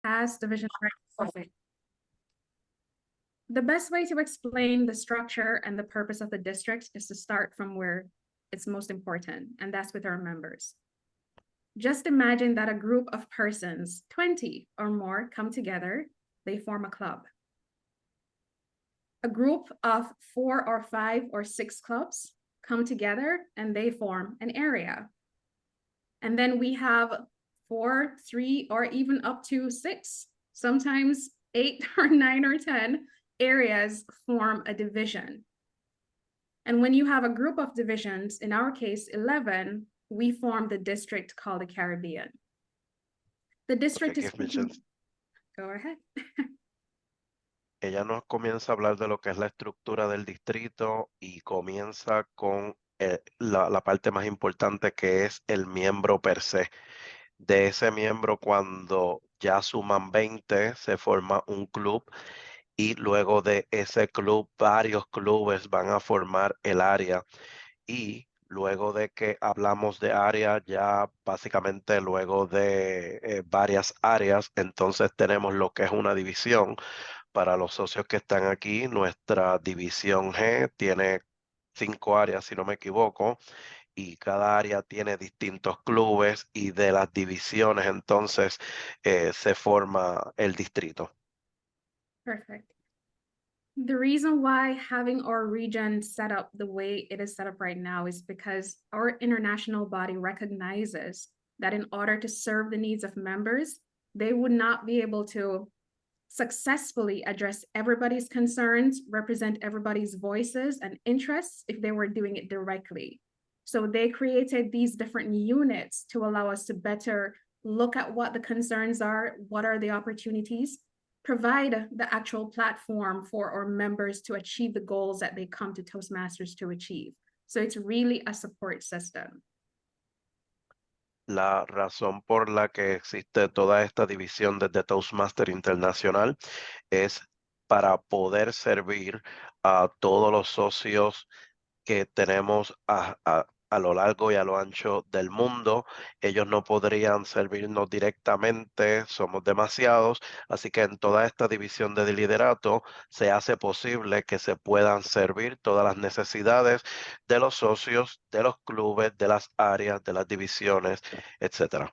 as division director. The best way to explain the structure and the purpose of the district is to start from where it's most important, and that's with our members. Just imagine that a group of persons, 20 or more, come together, they form a club. A group of 4 or 5 or 6 clubs come together and they form an area. And then we have 4, 3, or even up to 6, sometimes 8 or 9 or 10 areas form a division. And when you have a group of divisions, in our case, 11, we form the district called the Caribbean. The district is... Go ahead. Ella nos comienza a hablar de lo que es la estructura del distrito y comienza con la parte más importante, que es el miembro per se. De ese miembro, cuando ya suman 20, se forma un club y luego de ese club, varios clubes van a formar el área. Y luego de que hablamos de área, ya básicamente luego de varias áreas, entonces tenemos lo que es una división. Para los socios que están aquí, nuestra división G tiene 5 áreas, si no me equivoco, y cada área tiene distintos clubes, y de las divisiones entonces se forma el distrito. Perfect. The reason why having our region set up the way it is set up right now is because our international body recognizes that in order to serve the needs of members, they would not be able to successfully address everybody's concerns, represent everybody's voices and interests if they were doing it directly. So they created these different units to allow us to better look at what the concerns are, what are the opportunities, provide the actual platform for our members to achieve the goals that they come to Toastmasters to achieve. So it's really a support system. La razón por la que existe toda esta división desde Toastmaster Internacional es para poder servir a todos los socios que tenemos a lo largo y a lo ancho del mundo. Ellos no podrían servirnos directamente, somos demasiados, así que en toda esta división de liderato se hace posible que se puedan servir todas las necesidades de los socios, de los clubes, de las áreas, de las divisiones, etc.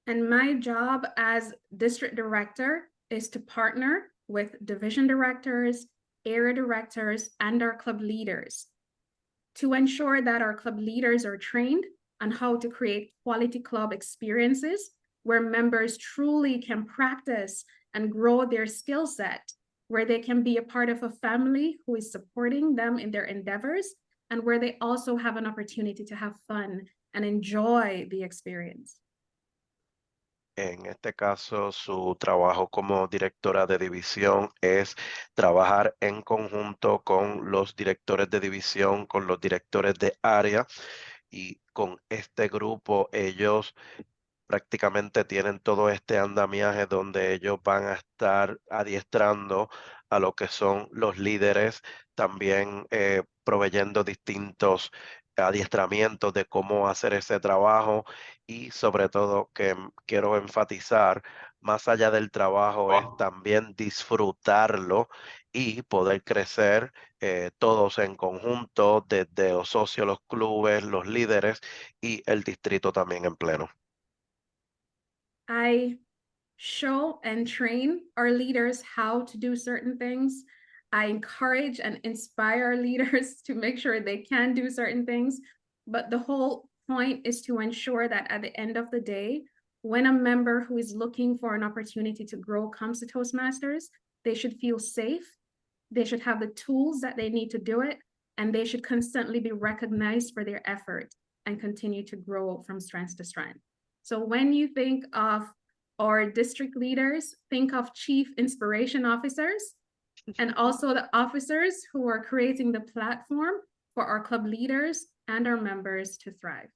And my job as district director is to partner with division directors, area directors, and our club leaders to ensure that our club leaders are trained on how to create quality club experiences where members truly can practice and grow their skill set, where they can be a part of a family who is supporting them in their endeavors, and where they also have an opportunity to have fun and enjoy the experience. En este caso, su trabajo como directora de división es trabajar en conjunto con los directores de división, con los directores de área, y con este grupo ellos prácticamente tienen todo este andamiaje donde ellos van a estar adiestrando a lo que son los líderes, también proveyendo distintos adiestramientos de cómo hacer ese trabajo, y sobre todo que quiero enfatizar, más allá del trabajo, es también disfrutarlo y poder crecer todos en conjunto, desde los socios, los clubes, los líderes y el distrito también en pleno. I show and train our leaders how to do certain things. I encourage and inspire our leaders to make sure they can do certain things. But the whole point is to ensure that at the end of the day, when a member who is looking for an opportunity to grow comes to Toastmasters, they should feel safe. They should have the tools that they need to do it, and they should constantly be recognized for their effort and continue to grow from strength to strength. So when you think of our district leaders, think of chief inspiration officers, and also the officers who are creating the platform for our club leaders and our members to thrive.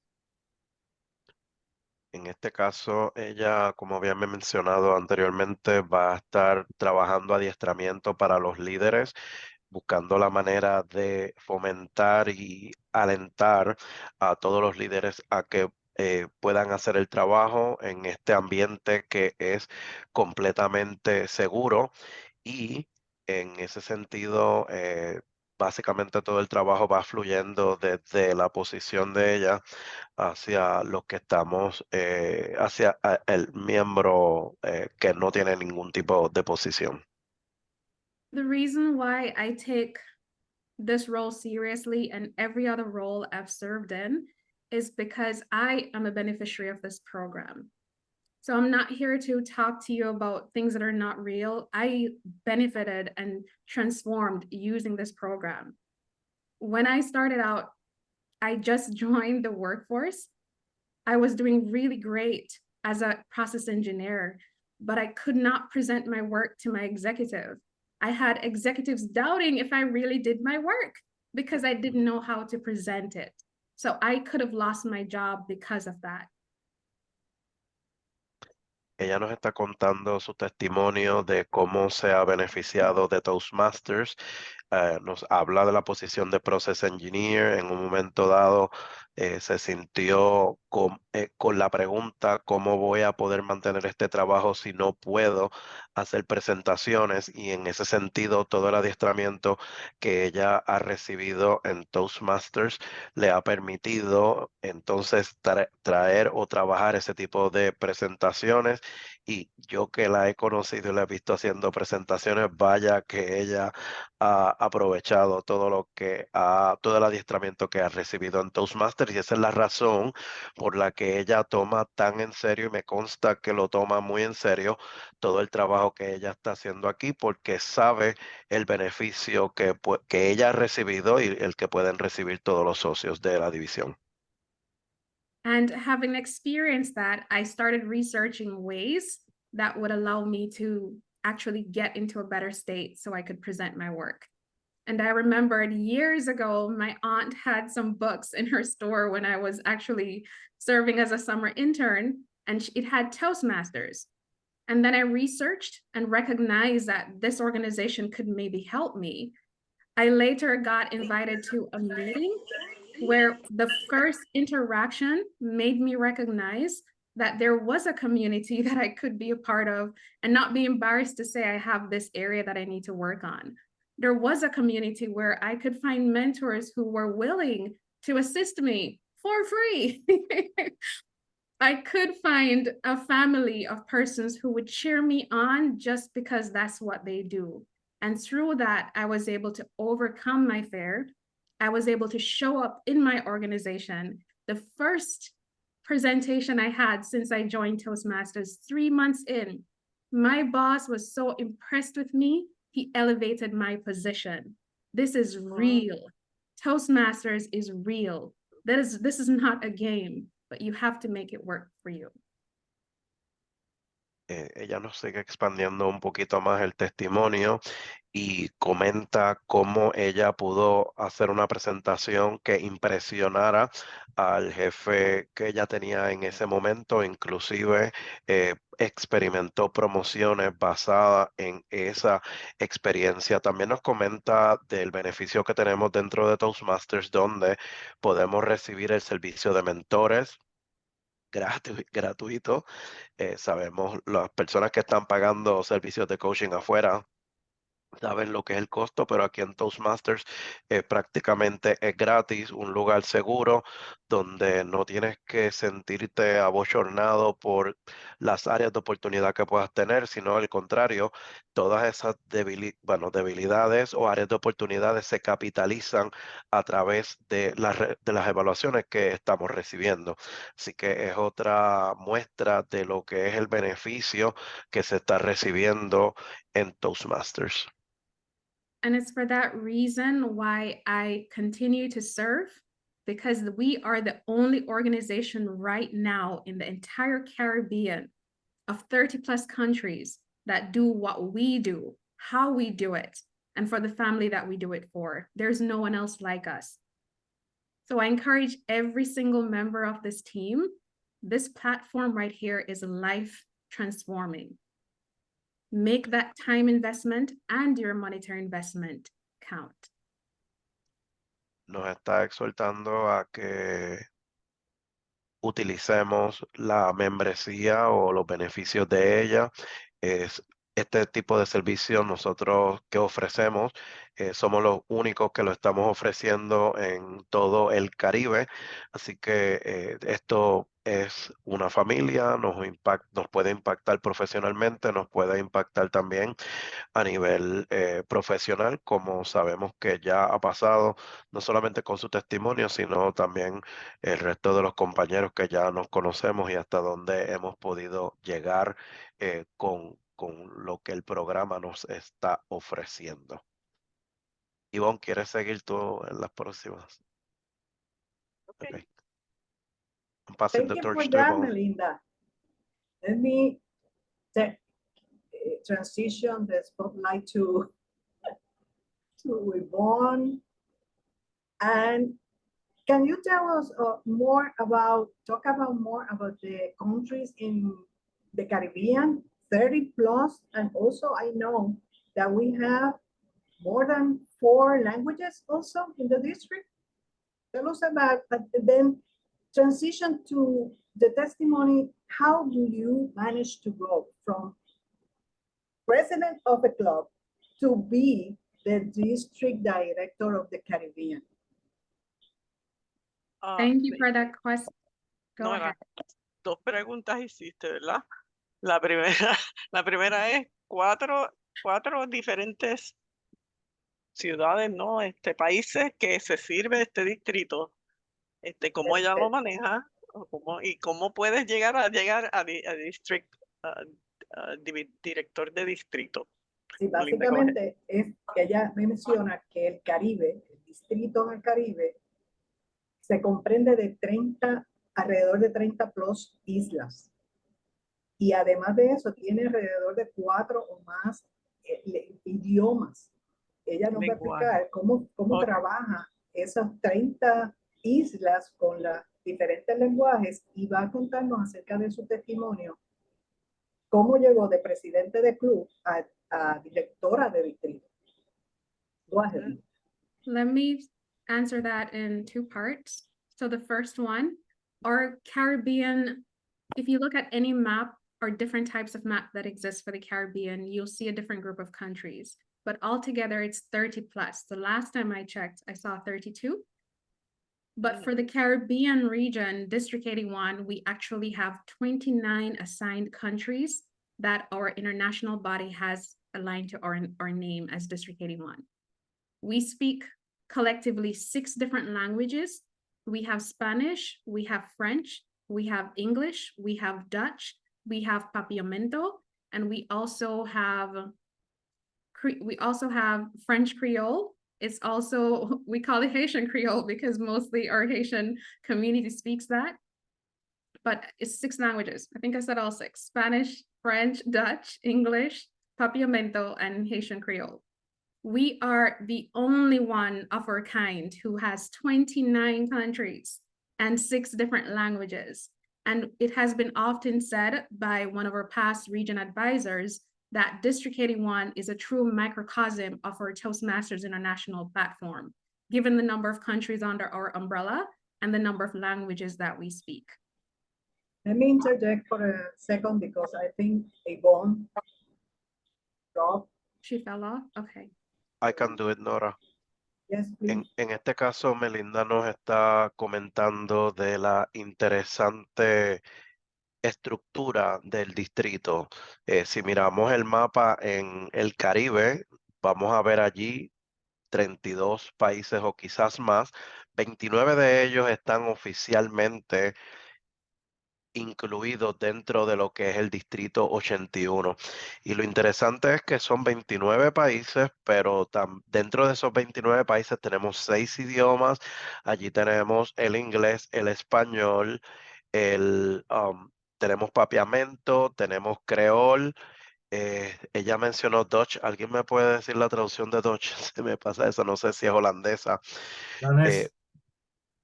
En este caso, ella, como había mencionado anteriormente, va a estar trabajando adiestramiento para los líderes, buscando la manera de fomentar y alentar a todos los líderes a que puedan hacer el trabajo en este ambiente que es completamente seguro y en ese sentido, básicamente todo el trabajo va fluyendo desde la posición de ella hacia los que estamos, hacia el miembro que no tiene ningún tipo de posición. The reason why I take this role seriously and every other role I've served in is because I am a beneficiary of this program. So I'm not here to talk to you about things that are not real. I benefited and transformed using this program. When I started out, I just joined the workforce. I was doing really great as a process engineer, but I could not present my work to my executive. I had executives doubting if I really did my work because I didn't know how to present it. So I could have lost my job because of that. Ella nos está contando su testimonio de cómo se ha beneficiado de Toastmasters. Nos habla de la posición de Process Engineer. En un momento dado se sintió con la pregunta, ¿cómo voy a poder mantener este trabajo si no puedo hacer presentaciones? Y en ese sentido, todo el adiestramiento que ella ha recibido en Toastmasters le ha permitido entonces traer o trabajar ese tipo de presentaciones. Y yo que la he conocido y la he visto haciendo presentaciones, vaya que ella ha aprovechado todo el adiestramiento que ha recibido en Toastmasters, y esa es la razón por la que ella toma tan en serio, y me consta que lo toma muy en serio, todo el trabajo que ella está haciendo aquí, porque sabe el beneficio que ella ha recibido y el que pueden recibir todos los socios de la división. And having experienced that, I started researching ways that would allow me to actually get into a better state so I could present my work. And I remembered years ago, my aunt had some books in her store when I was actually serving as a summer intern, and it had Toastmasters. And then I researched and recognized that this organization could maybe help me. I later got invited to a meeting where the first interaction made me recognize that there was a community that I could be a part of and not be embarrassed to say I have this area that I need to work on. There was a community where I could find mentors who were willing to assist me for free. I could find a family of persons who would cheer me on just because that's what they do. And through that, I was able to overcome my fear. I was able to show up in my organization. The first presentation I had since I joined Toastmasters 3 months in, my boss was so impressed with me, he elevated my position. This is real. Toastmasters is real. This is not a game, but you have to make it work for you. Ella nos sigue expandiendo un poquito más el testimonio y comenta cómo ella pudo hacer una presentación que impresionara al jefe que ella tenía en ese momento. Inclusive experimentó promociones basadas en esa experiencia. También nos comenta del beneficio que tenemos dentro de Toastmasters, donde podemos recibir el servicio de mentores gratuito. Sabemos las personas que están pagando servicios de coaching afuera saben lo que es el costo, pero aquí en Toastmasters prácticamente es gratis, un lugar seguro donde no tienes que sentirte abochornado por las áreas de oportunidad que puedas tener, sino al contrario, todas esas debilidades o áreas de oportunidades se capitalizan a través de de las evaluaciones que estamos recibiendo. Así que es otra muestra de lo que es el beneficio que se está recibiendo en Toastmasters. And it's for that reason why I continue to serve, because we are the only organization right now in the entire Caribbean of 30 plus countries that do what we do, how we do it, and for the family that we do it for. There's no one else like us. So I encourage every single member of this team. This platform right here is life transforming. Make that time investment and your monetary investment count. Nos está exhortando a que utilicemos la membresía o los beneficios de ella. Es este tipo de servicio nosotros que ofrecemos, somos los únicos que lo estamos ofreciendo en todo el Caribe. Así que esto es una familia, nos puede impactar profesionalmente, nos puede impactar también a nivel profesional, como sabemos que ya ha pasado, no solamente con su testimonio, sino también el resto de los compañeros que ya nos conocemos y hasta dónde hemos podido llegar con lo que el programa nos está ofreciendo. Ivonne, ¿quieres seguir tú en las próximas? Okay. Okay. I'm passing Thank the you for torch to that, Ivonne. Melinda. Let me transition the spotlight to Yvonne. And can you tell us talk about more about the countries in the Caribbean, 30 plus, and also I know that we have more than 4 languages also in the district. Tell us about, but then transition to the testimony. How do you manage to go from president of the club to be the district director of the Caribbean? Thank you for that question. Go ahead. Dos preguntas hiciste, ¿verdad? La primera, la primera es cuatro diferentes ciudades, ¿no? Países que se sirve este distrito. ¿Cómo ella lo maneja? ¿Y cómo puedes llegar a district, director de distrito? Sí, básicamente es que ella menciona que el Caribe, el distrito en el Caribe, se comprende de alrededor de 30 plus islas. Y además de eso, tiene alrededor de 4 o más idiomas. Ella nos va a explicar cómo trabaja esas 30 islas con los diferentes lenguajes y va a contarnos acerca de su testimonio, cómo llegó de presidente de club a directora de distrito. Go ahead. Let me answer that in 2 parts. So the first one, our Caribbean, if you look at any map or different types of map that exist for the Caribbean, you'll see a different group of countries, but altogether it's 30 plus. The last time I checked, I saw 32. But for the Caribbean region, District 81, we actually have 29 assigned countries that our international body has aligned to our name as District 81. We speak collectively 6 different languages. We have Spanish, we have French, we have English, we have Dutch, we have Papiamento, and we also have French Creole. It's also, we call it Haitian Creole because mostly our Haitian community speaks that. But it's 6 languages. I think I said all 6: Spanish, French, Dutch, English, Papiamento, and Haitian Creole. We are the only one of our kind who has 29 countries and 6 different languages. And it has been often said by one of our past region advisors that District 81 is a true microcosm of our Toastmasters International platform, given the number of countries under our umbrella and the number of languages that we speak. Let me interject for a second because I think Yvonne dropped. She fell off? Okay. I can do it, Nora. Yes, please. En este caso, Melinda nos está comentando de la interesante estructura del distrito. Si miramos el mapa en el Caribe, vamos a ver allí 32 países o quizás más. 29 de ellos están oficialmente incluidos dentro de lo que es el Distrito 81. Y lo interesante es que son 29 países, pero dentro de esos 29 países tenemos 6 idiomas. Allí tenemos el inglés, el español, tenemos papiamento, tenemos creol. Ella mencionó Dutch. ¿Alguien me puede decir la traducción de Dutch? Se me pasa eso, no sé si es holandesa. Danés.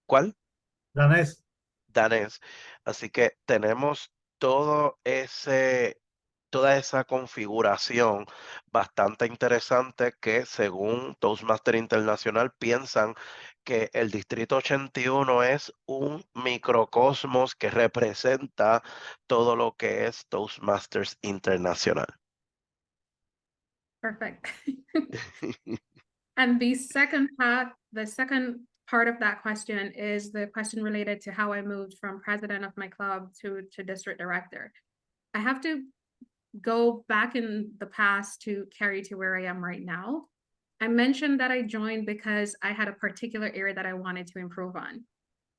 ¿Cuál? Danés. Danés. Así que tenemos toda esa toda esa configuración bastante interesante que según Toastmaster Internacional piensan que el Distrito 81 es un microcosmos que representa todo lo que es Toastmasters Internacional. Perfect. And the second part of that question is the question related to how I moved from president of my club to district director. I have to go back in the past to carry to where I am right now. I mentioned that I joined because I had a particular area that I wanted to improve on.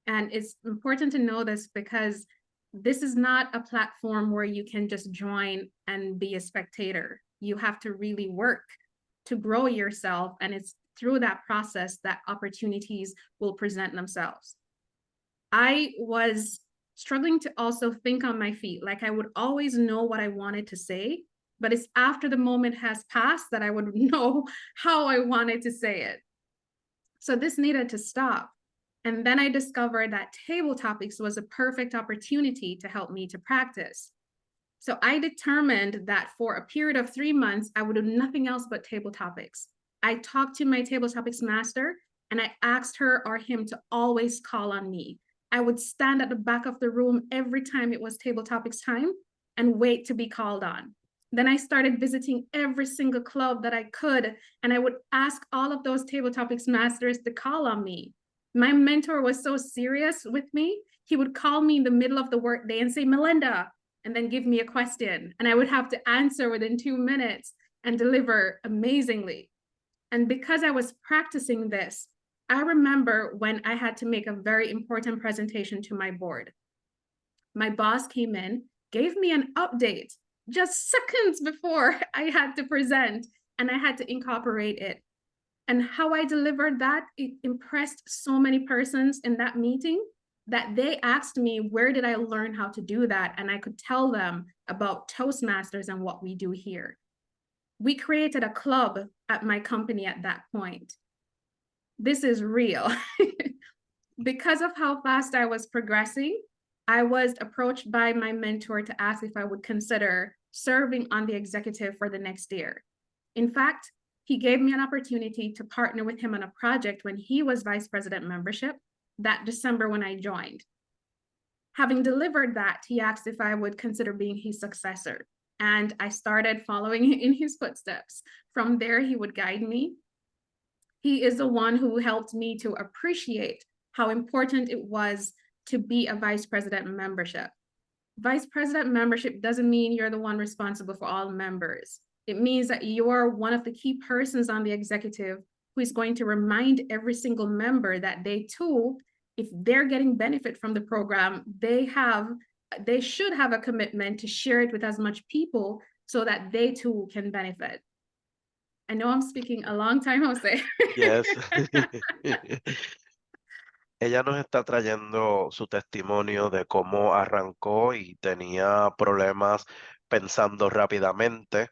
And it's important to know this because this is not a platform where you can just join and be a spectator. You have to really work to grow yourself. And it's through that process that opportunities will present themselves. I was struggling to also think on my feet. Like I would always know what I wanted to say, but it's after the moment has passed that I would know how I wanted to say it. So this needed to stop. And then I discovered that table topics was a perfect opportunity to help me to practice. So I determined that for a period of 3 months, I would do nothing else but table topics. I talked to my table topics master and I asked her or him to always call on me. I would stand at the back of the room every time it was table topics time and wait to be called on. Then I started visiting every single club that I could, and I would ask all of those table topics masters to call on me. My mentor was so serious with me. He would call me in the middle of the workday and say, Melinda, and then give me a question. And I would have to answer within 2 minutes and deliver amazingly. And because I was practicing this, I remember when I had to make a very important presentation to my board. My boss came in, gave me an update just seconds before I had to present, and I had to incorporate it. And how I delivered that, it impressed so many persons in that meeting that they asked me, where did I learn how to do that? And I could tell them about Toastmasters and what we do here. We created a club at my company at that point. This is real. Because of how fast I was progressing, I was approached by my mentor to ask if I would consider serving on the executive for the next year. In fact, he gave me an opportunity to partner with him on a project when he was vice president membership that December when I joined. Having delivered that, he asked if I would consider being his successor. And I started following in his footsteps. From there, he would guide me. He is the one who helped me to appreciate how important it was to be a vice president membership. Vice president membership doesn't mean you're the one responsible for all members. It means that you're one of the key persons on the executive who is going to remind every single member that they too, if they're getting benefit from the program, they should have a commitment to share it with as much people so that they too can benefit. I know I'm speaking a long time, Jose. Yes. Ella nos está trayendo su testimonio de cómo arrancó y tenía problemas pensando rápidamente.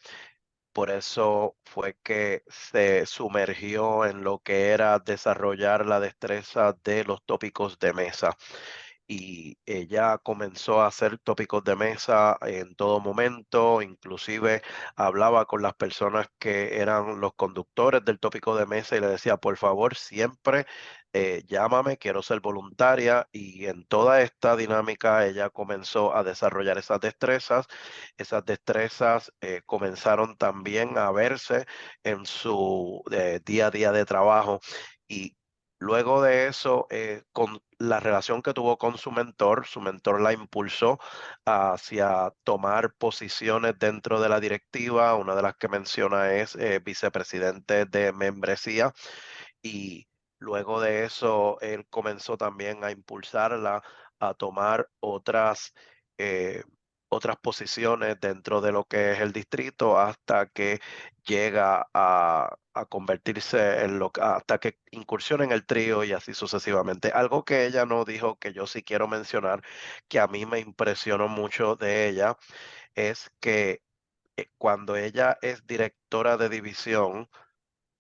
Por eso fue que se sumergió en lo que era desarrollar la destreza de los tópicos de mesa. Y ella comenzó a hacer tópicos de mesa en todo momento, inclusive hablaba con las personas que eran los conductores del tópico de mesa y le decía, por favor, siempre llámame, quiero ser voluntaria. Y en toda esta dinámica ella comenzó a desarrollar esas destrezas. Esas destrezas comenzaron también a verse en su día a día de trabajo. Y luego de eso, con la relación que tuvo con su mentor la impulsó hacia tomar posiciones dentro de la directiva. Una de las que menciona es vicepresidente de membresía. Y luego de eso, él comenzó también a impulsarla a tomar otras posiciones dentro de lo que es el distrito hasta que llega a convertirse hasta que incursiona en el trío y así sucesivamente. Algo que ella no dijo, que yo sí quiero mencionar, que a mí me impresionó mucho de ella, es que cuando ella es directora de división,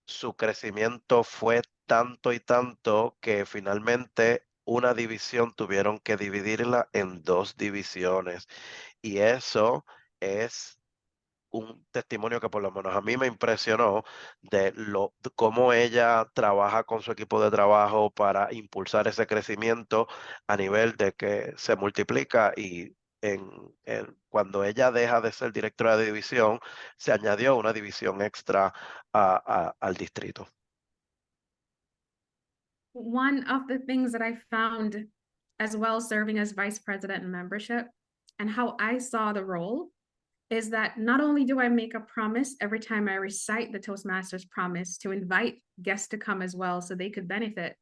su crecimiento fue tanto y tanto que finalmente una división tuvieron que dividirla en 2 divisiones. Y eso es un testimonio que por lo menos a mí me impresionó de cómo ella trabaja con su equipo de trabajo para impulsar ese crecimiento a nivel de que se multiplica y cuando ella deja de ser directora de división, se añadió una división extra al distrito. One of the things that I found as well serving as vice president in membership and how I saw the role is that not only do I make a promise every time I recite the Toastmasters promise to invite guests to come as well so they could benefit,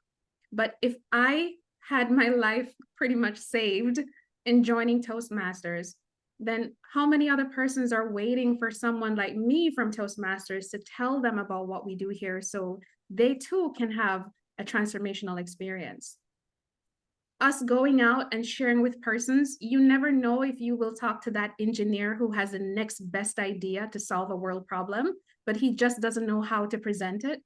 but if I had my life pretty much saved in joining Toastmasters, then how many other persons are waiting for someone like me from Toastmasters to tell them about what we do here so they too can have a transformational experience? Us going out and sharing with persons, you never know if you will talk to that engineer who has the next best idea to solve a world problem, but he just doesn't know how to present it.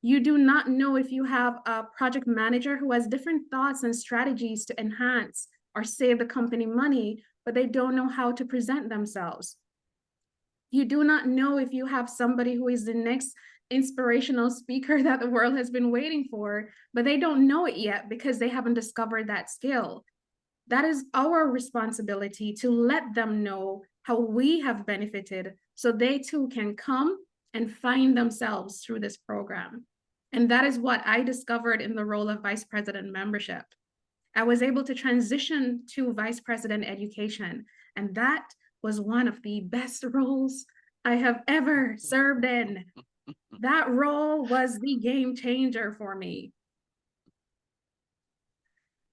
You do not know if you have a project manager who has different thoughts and strategies to enhance or save the company money, but they don't know how to present themselves. You do not know if you have somebody who is the next inspirational speaker that the world has been waiting for, but they don't know it yet because they haven't discovered that skill. That is our responsibility to let them know how we have benefited so they too can come and find themselves through this program. And that is what I discovered in the role of vice president membership. I was able to transition to vice president education, and that was one of the best roles I have ever served in. That role was the game changer for me.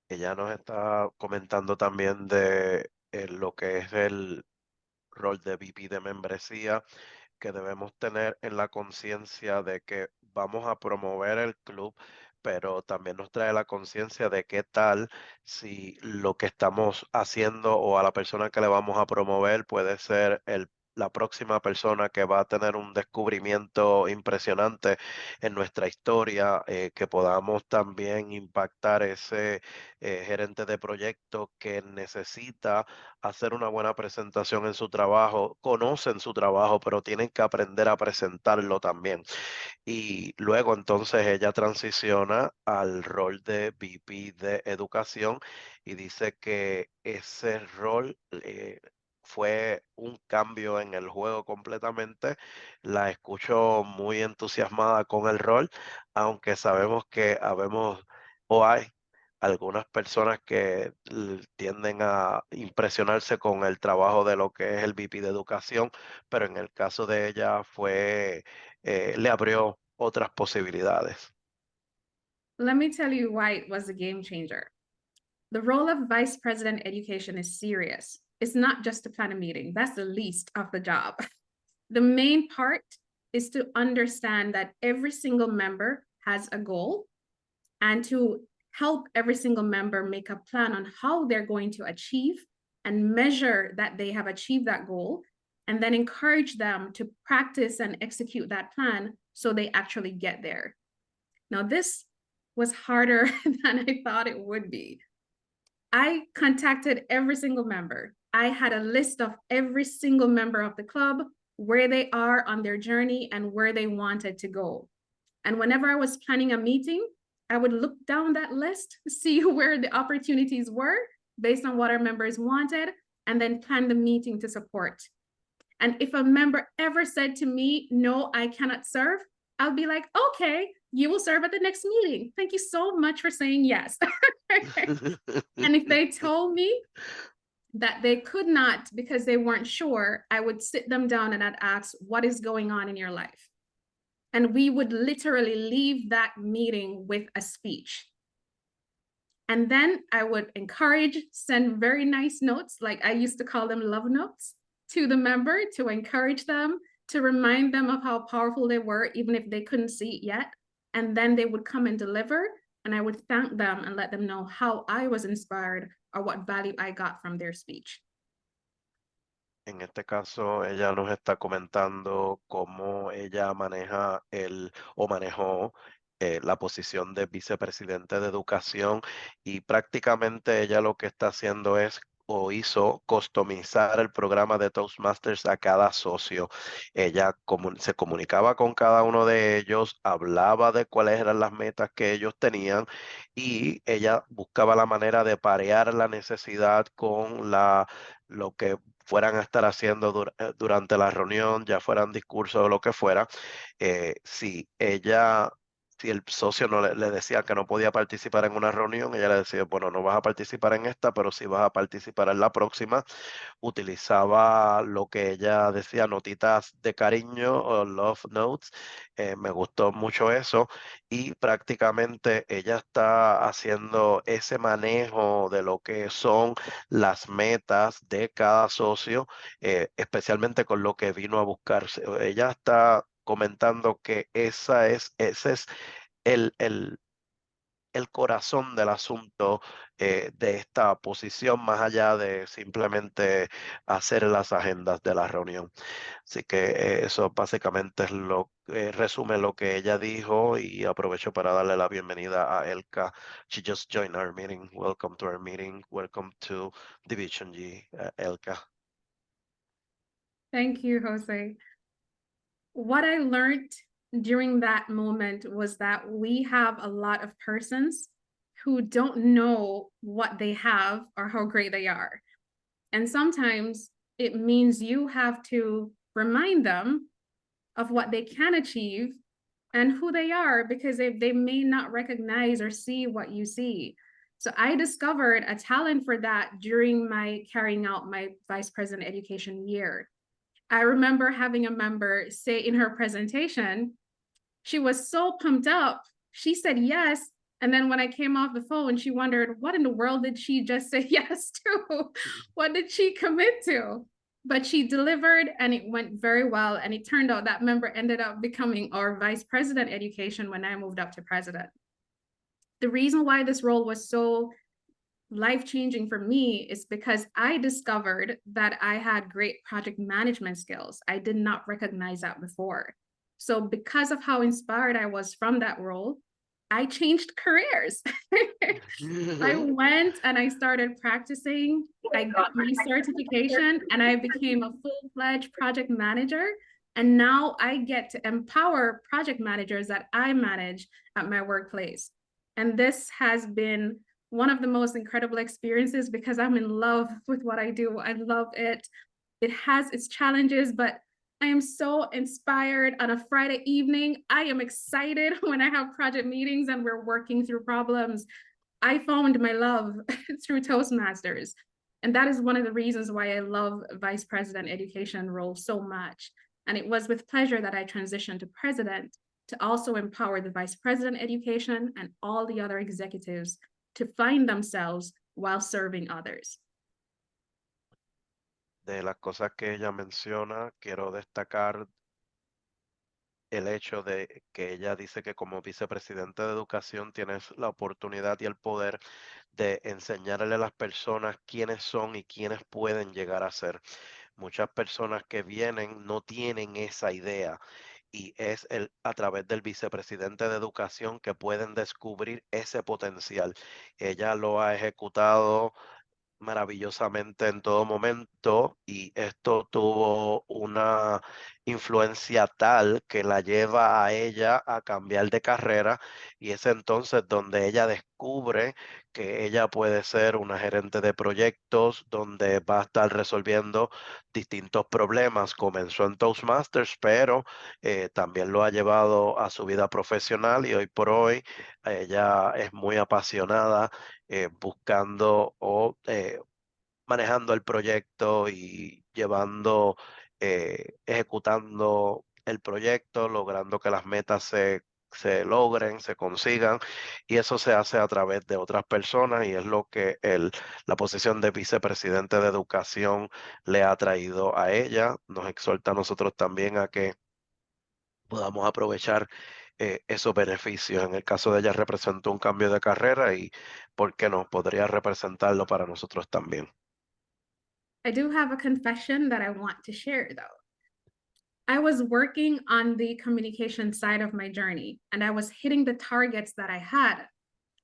Ella nos está comentando también de lo que es el rol de VP de membresía, que debemos tener en la conciencia de que vamos a promover el club, pero también nos trae la conciencia de qué tal si lo que estamos haciendo o a la persona que le vamos a promover puede ser la próxima persona que va a tener un descubrimiento impresionante en nuestra historia, que podamos también impactar ese gerente de proyecto que necesita hacer una buena presentación en su trabajo, conocen su trabajo, pero tienen que aprender a presentarlo también. Y luego entonces ella transiciona al rol de VP de educación y dice que ese rol fue un cambio en el juego completamente. La escucho muy entusiasmada con el rol, aunque sabemos que hay algunas personas que tienden a impresionarse con el trabajo de lo que es el VP de educación, pero en el caso de ella le abrió otras posibilidades. Let me tell you why it was a game changer. The role of vice president education is serious. It's not just to plan a meeting. That's the least of the job. The main part is to understand that every single member has a goal and to help every single member make a plan on how they're going to achieve and measure that they have achieved that goal, and then encourage them to practice and execute that plan so they actually get there. Now, this was harder than I thought it would be. I contacted every single member. I had a list of every single member of the club, where they are on their journey and where they wanted to go. And whenever I was planning a meeting, I would look down that list, see where the opportunities were based on what our members wanted, and then plan the meeting to support. And if a member ever said to me, no, I cannot serve, I'll be like, okay, you will serve at the next meeting. Thank you so much for saying yes. And if they told me that they could not because they weren't sure, I would sit them down and I'd ask, what is going on in your life? And we would literally leave that meeting with a speech. And then I would encourage, send very nice notes, like I used to call them love notes, to the member to encourage them, to remind them of how powerful they were, even if they couldn't see it yet. And then they would come and deliver, and I would thank them and let them know how I was inspired or what value I got from their speech. En este caso, ella nos está comentando cómo ella manejó la posición de vicepresidente de educación, y prácticamente ella lo que está haciendo es o hizo customizar el programa de Toastmasters a cada socio. Ella se comunicaba con cada uno de ellos, hablaba de cuáles eran las metas que ellos tenían y ella buscaba la manera de parear la necesidad con lo que fueran a estar haciendo durante la reunión, ya fueran discursos o lo que fuera. Si el socio no le decía que no podía participar en una reunión, ella le decía, bueno, no vas a participar en esta, pero sí vas a participar en la próxima. Utilizaba lo que ella decía, notitas de cariño o love notes. Me gustó mucho eso y prácticamente ella está haciendo ese manejo de lo que son las metas de cada socio, especialmente con lo que vino a buscarse. Ella está comentando que ese es el, el, el corazón del asunto de esta posición, más allá de simplemente hacer las agendas de la reunión. Así que eso básicamente es resume lo que ella dijo y aprovecho para darle la bienvenida a Elka. She just joined our meeting. Welcome to our meeting. Welcome to Division G, Elka. Thank you, Jose. What I learned during that moment was that we have a lot of persons who don't know what they have or how great they are. And sometimes it means you have to remind them of what they can achieve and who they are, because they may not recognize or see what you see. So I discovered a talent for that during my carrying out my vice president education year. I remember having a member say in her presentation, she was so pumped up. She said yes. And then when I came off the phone, she wondered, what in the world did she just say yes to? What did she commit to? But she delivered and it went very well. And it turned out that member ended up becoming our vice president education when I moved up to president. The reason why this role was so life-changing for me is because I discovered that I had great project management skills. I did not recognize that before. So because of how inspired I was from that role, I changed careers. I went and I started practicing. I got my certification and I became a full-fledged project manager. And now I get to empower project managers that I manage at my workplace. And this has been one of the most incredible experiences because I'm in love with what I do. I love it. It has its challenges, but I am so inspired on a Friday evening. I am excited when I have project meetings and we're working through problems. I found my love through Toastmasters. And that is one of the reasons why I love vice president education role so much. And it was with pleasure that I transitioned to president to also empower the vice president education and all the other executives to find themselves while serving others. De las cosas que ella menciona, quiero destacar el hecho de que ella dice que como vicepresidente de educación tienes la oportunidad y el poder de enseñarle a las personas quiénes son y quiénes pueden llegar a ser. Muchas personas que vienen no tienen esa idea y es a través del vicepresidente de educación que pueden descubrir ese potencial. Ella lo ha ejecutado maravillosamente en todo momento y esto tuvo una influencia tal que la lleva a ella a cambiar de carrera y es entonces donde ella descubre que ella puede ser una gerente de proyectos donde va a estar resolviendo distintos problemas. Comenzó en Toastmasters, pero también lo ha llevado a su vida profesional y hoy por hoy ella es muy apasionada buscando o manejando el proyecto y ejecutando el proyecto, logrando que las metas se logren, se consigan, y eso se hace a través de otras personas y es lo que la posición de vicepresidente de educación le ha traído a ella. Nos exhorta a nosotros también a que podamos aprovechar esos beneficios. En el caso de ella representó un cambio de carrera y, ¿por qué no? Podría representarlo para nosotros también. I do have a confession that I want to share though. I was working on the communication side of my journey and I was hitting the targets that I had.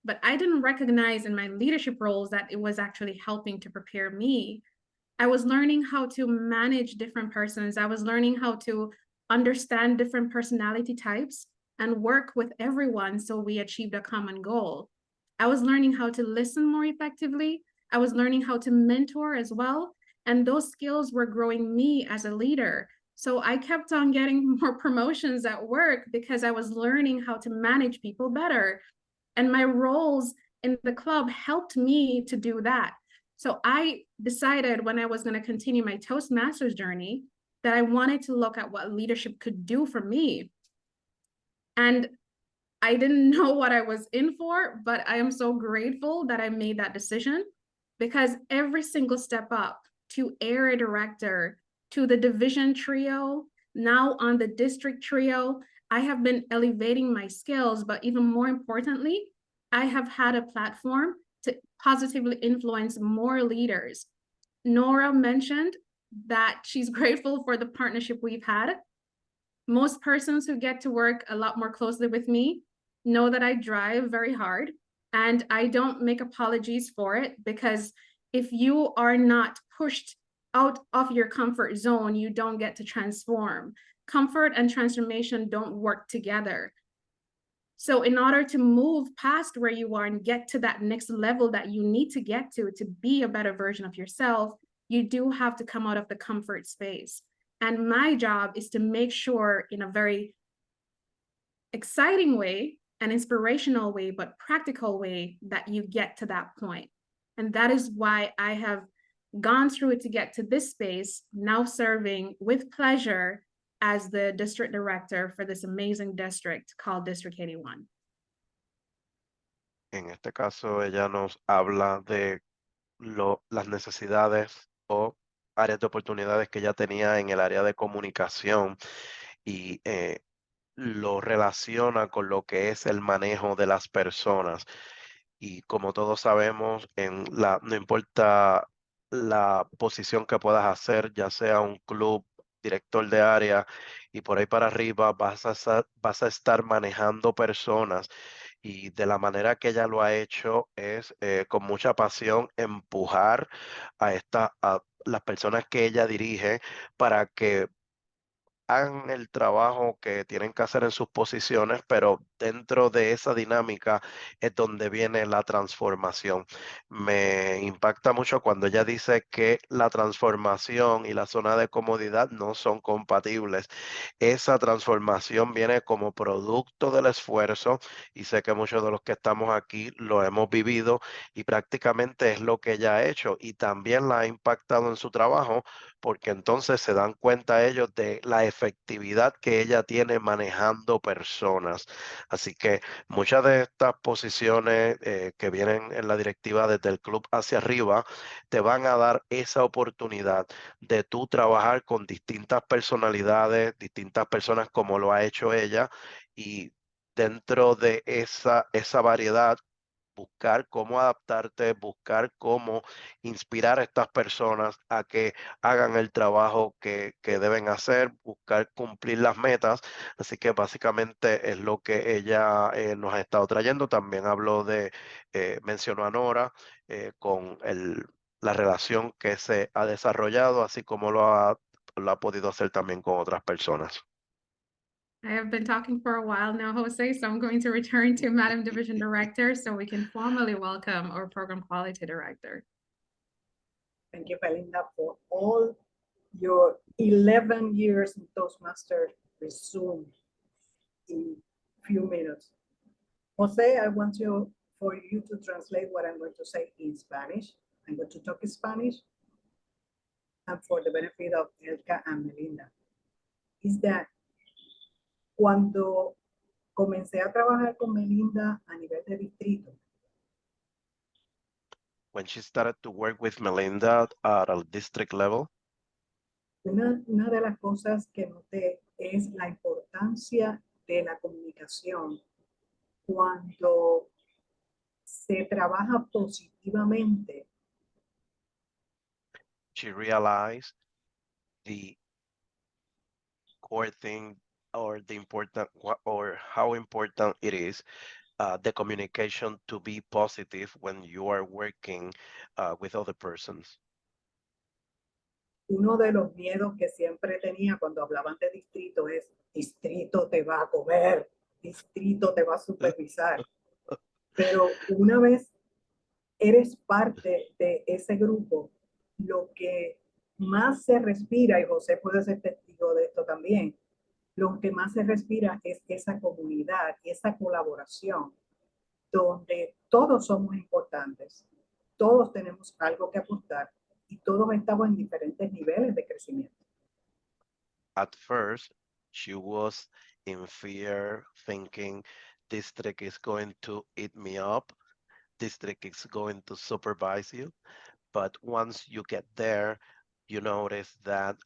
but I didn't recognize in my leadership roles that it was actually helping to prepare me. I was learning how to manage different persons. I was learning how to understand different personality types and work with everyone so we achieved a common goal. I was learning how to listen more effectively. I was learning how to mentor as well. And those skills were growing me as a leader. So I kept on getting more promotions at work because I was learning how to manage people better. And my roles in the club helped me to do that. So I decided when I was going to continue my Toastmasters journey that I wanted to look at what leadership could do for me. And I didn't know what I was in for, but I am so grateful that I made that decision, because every single step up to area director, to the division trio, now on the district trio, I have been elevating my skills, but even more importantly, I have had a platform to positively influence more leaders. Nora mentioned that she's grateful for the partnership we've had. Most persons who get to work a lot more closely with me know that I drive very hard, and I don't make apologies for it, because if you are not pushed out of your comfort zone, you don't get to transform. Comfort and transformation don't work together. So in order to move past where you are and get to that next level that you need to get to be a better version of yourself, you do have to come out of the comfort space. And my job is to make sure, in a very exciting way, an inspirational way, but practical way, that you get to that point. And that is why I have gone through it to get to this space, now serving with pleasure as the district director for this amazing district called District 81. En este caso, ella nos habla de las necesidades o áreas de oportunidades que ella tenía en el área de comunicación y lo relaciona con lo que es el manejo de las personas. Y como todos sabemos, no importa la posición que puedas hacer, ya sea un club, director de área y por ahí para arriba, vas a estar manejando personas. Y de la manera que ella lo ha hecho es con mucha pasión empujar a las personas que ella dirige para que hagan el trabajo que tienen que hacer en sus posiciones, pero dentro de esa dinámica es donde viene la transformación. Me impacta mucho cuando ella dice que la transformación y la zona de comodidad no son compatibles. Esa transformación viene como producto del esfuerzo, y sé que muchos de los que estamos aquí lo hemos vivido, y prácticamente es lo que ella ha hecho, y también la ha impactado en su trabajo, porque entonces se dan cuenta ellos de la efectividad que ella tiene manejando personas. Así que muchas de estas posiciones que vienen en la directiva desde el club hacia arriba te van a dar esa oportunidad de tú trabajar con distintas personalidades, distintas personas como lo ha hecho ella, y dentro de esa variedad, buscar cómo adaptarte, buscar cómo inspirar a estas personas a que hagan el trabajo que deben hacer, buscar cumplir las metas. Así que básicamente es lo que ella nos ha estado trayendo. También habló mencionó a Nora con la relación que se ha desarrollado, así como lo ha podido hacer también con otras personas. I have been talking for a while now, Jose, so I'm going to return to Madam Division Director so we can formally welcome our Program Quality Director. Thank you, Melinda, for all your 11 years in Toastmasters resumed in few minutes. Jose, I want for you to translate what I'm going to say in Spanish. I'm going to talk in Spanish, and for the benefit of Elka and Melinda, is that cuando comencé a trabajar con Melinda a nivel de distrito, When she started to work with Melinda at a district level, una de las cosas que noté es la importancia de la comunicación cuando se trabaja positivamente. she realized the core thing, or how important it is the communication to be positive when you are working with other persons. Uno de los miedos que siempre tenía cuando hablaban de distrito es, distrito te va a comer, distrito te va a supervisar. Pero una vez eres parte de ese grupo, lo que más se respira, y José puede ser testigo de esto también, lo que más se respira es esa comunidad y esa colaboración, donde todos somos importantes, todos tenemos algo que aportar y todos estamos en diferentes niveles de crecimiento. At first, she was in fear, thinking, district is going to eat me up, district is going to supervise you. But once you get there, you notice that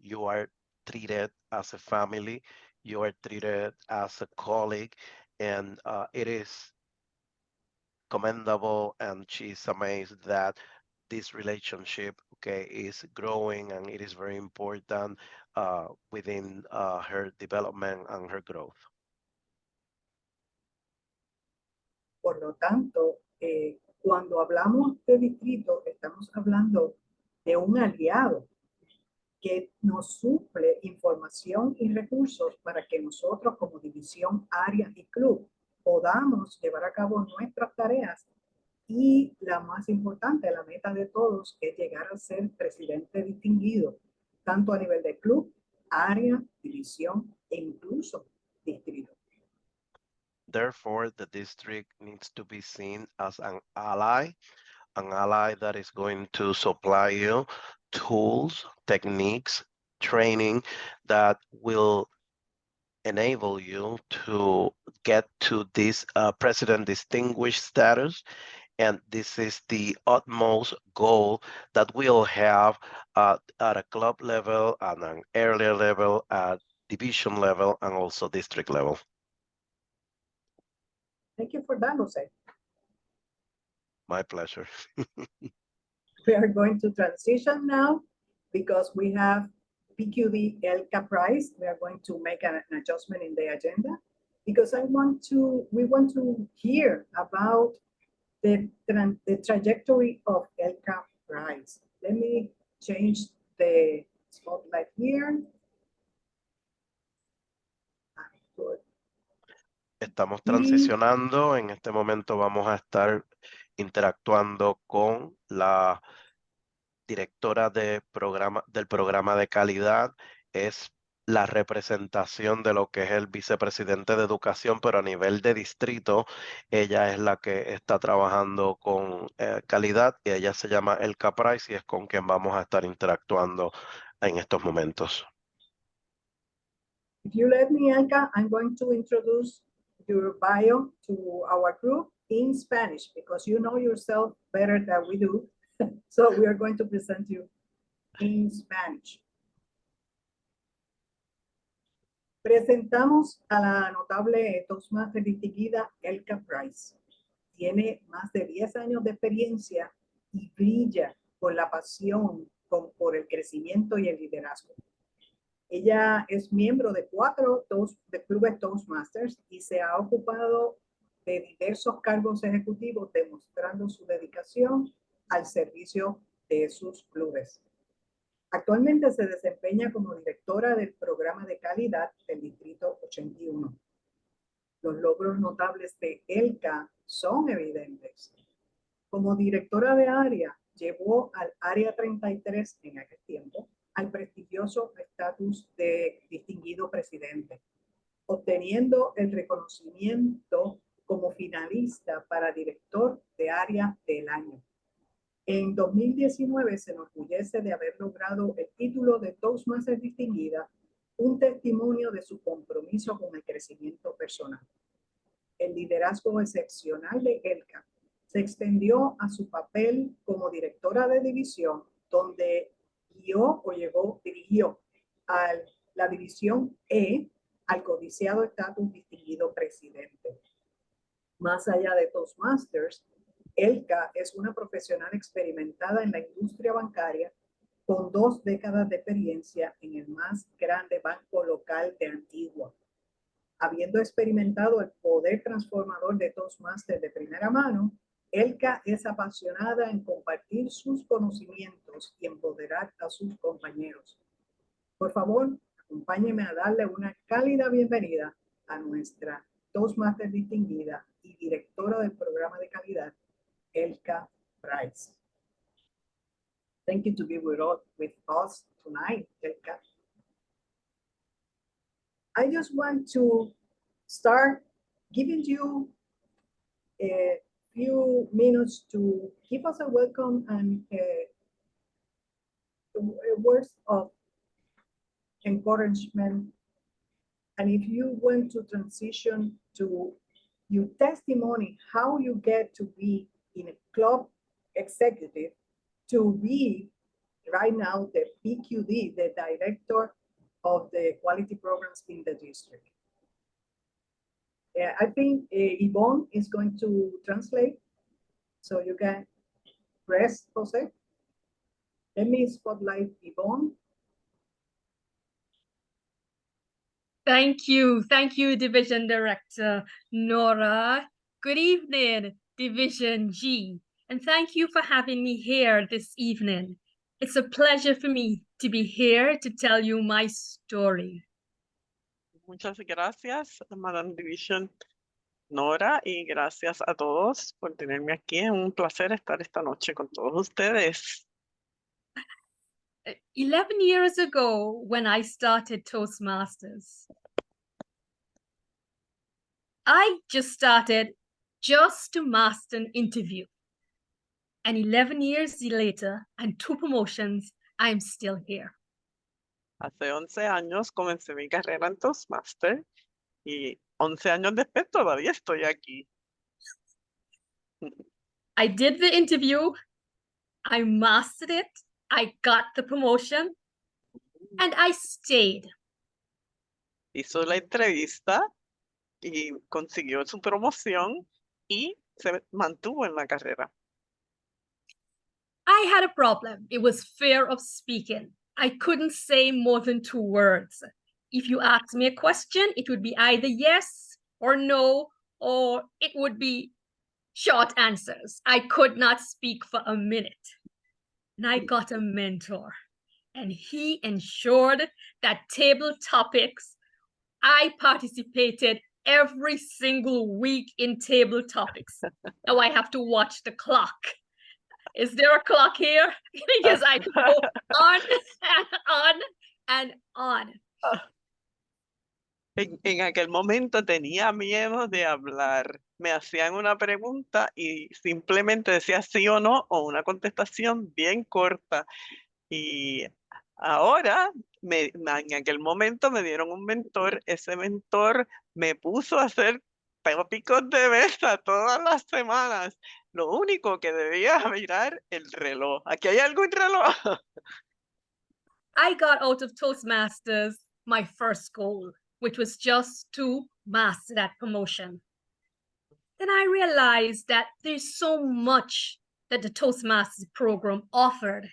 you are treated as a family, you are treated as a colleague, and it is commendable, and she's amazed that this relationship, okay, is growing, and it is very important within her development and her growth. Por lo tanto, cuando hablamos de distrito, estamos hablando de un aliado que nos suple información y recursos para que nosotros como división, área y club podamos llevar a cabo nuestras tareas y la más importante, la meta de todos es llegar a ser presidente distinguido, tanto a nivel de club, área, división e incluso distrito. Therefore, the district needs to be seen as an ally that is going to supply you tools, techniques, training that will enable you to get to this president distinguished status. And this is the utmost goal that we'll have at a club level, at an area level, at division level, and also district level. Thank you for that, Jose. My pleasure. We are going to transition now because we have PQD Elka Price. We are going to make an adjustment in the agenda because we want to hear about the trajectory of Elka Price. Let me change the spotlight here. Good. Estamos transicionando. En este momento vamos a estar interactuando con la directora del programa de calidad. Es la representación de lo que es el vicepresidente de educación, pero a nivel de distrito, ella es la que está trabajando con calidad y ella se llama Elka Price y es con quien vamos a estar interactuando en estos momentos. If you let me, Elka, I'm going to introduce your bio to our group in Spanish because you know yourself better than we do. So we are going to present you in Spanish. Presentamos a la notable Toastmaster distinguida Elka Price. Tiene más de 10 años de experiencia y brilla por la pasión por el crecimiento y el liderazgo. Ella es miembro de 4 clubes Toastmasters y se ha ocupado de diversos cargos ejecutivos demostrando su dedicación al servicio de sus clubes. Actualmente se desempeña como directora del programa de calidad del Distrito 81. Los logros notables de Elka son evidentes. Como directora de área, llevó al área 33 en aquel tiempo al prestigioso estatus de distinguido presidente, obteniendo el reconocimiento como finalista para director de área del año. En 2019 se enorgullece de haber logrado el título de Toastmaster distinguida, un testimonio de su compromiso con el crecimiento personal. El liderazgo excepcional de Elka se extendió a su papel como directora de división, donde dirigió a la división E al codiciado estatus distinguido presidente. Más allá de Toastmasters, Elka es una profesional experimentada en la industria bancaria con 2 décadas de experiencia en el más grande banco local de Antigua. Habiendo experimentado el poder transformador de Toastmasters de primera mano, Elka es apasionada en compartir sus conocimientos y empoderar a sus compañeros. Por favor, acompáñenme a darle una cálida bienvenida a nuestra Toastmaster distinguida y directora del programa de calidad, Elka Price. Thank you to be with us tonight, Elka. I just want to start giving you a few minutes to give us a welcome and words of encouragement. And if you want to transition to your testimony, how you get to be in a club executive, to be right now the PQD, the director of the quality programs in the district. I think Yvonne is going to translate, so you can press, Jose. Let me spotlight Yvonne. Thank you, Division Director Nora. Good evening, Division G, and thank you for having me here this evening. It's a pleasure for me to be here to tell you my story. Muchas gracias, Madam Division Nora, y gracias a todos por tenerme aquí. Es un placer estar esta noche con todos ustedes. 11 years ago, when I started Toastmasters, I just started to master an interview. And 11 years later, and 2 promotions, I'm still here. Hace 11 años comencé mi carrera en Toastmasters y 11 años después todavía estoy aquí. I did the interview, I mastered it, I got the promotion, and I stayed. Hizo la entrevista y consiguió su promoción y se mantuvo en la carrera. I had a problem. It was fear of speaking. I couldn't say more than 2 words. If you asked me a question, it would be either yes or no, or it would be short answers. I could not speak for a minute. And I got a mentor, and he ensured that table topics, I participated every single week in table topics. Now I have to watch the clock. Is there a clock here? Because I could go on and on and on. En aquel momento tenía miedo de hablar. Me hacían una pregunta y simplemente decía sí o no, o una contestación bien corta. Y ahora, en aquel momento me dieron un mentor. Ese mentor me puso a hacer tópicos de mesa todas las semanas. Lo único que debía mirar el reloj. ¿Aquí hay algún reloj? I got out of Toastmasters my first goal, which was just to master that promotion. Then I realized that there's so much that the Toastmasters program offered.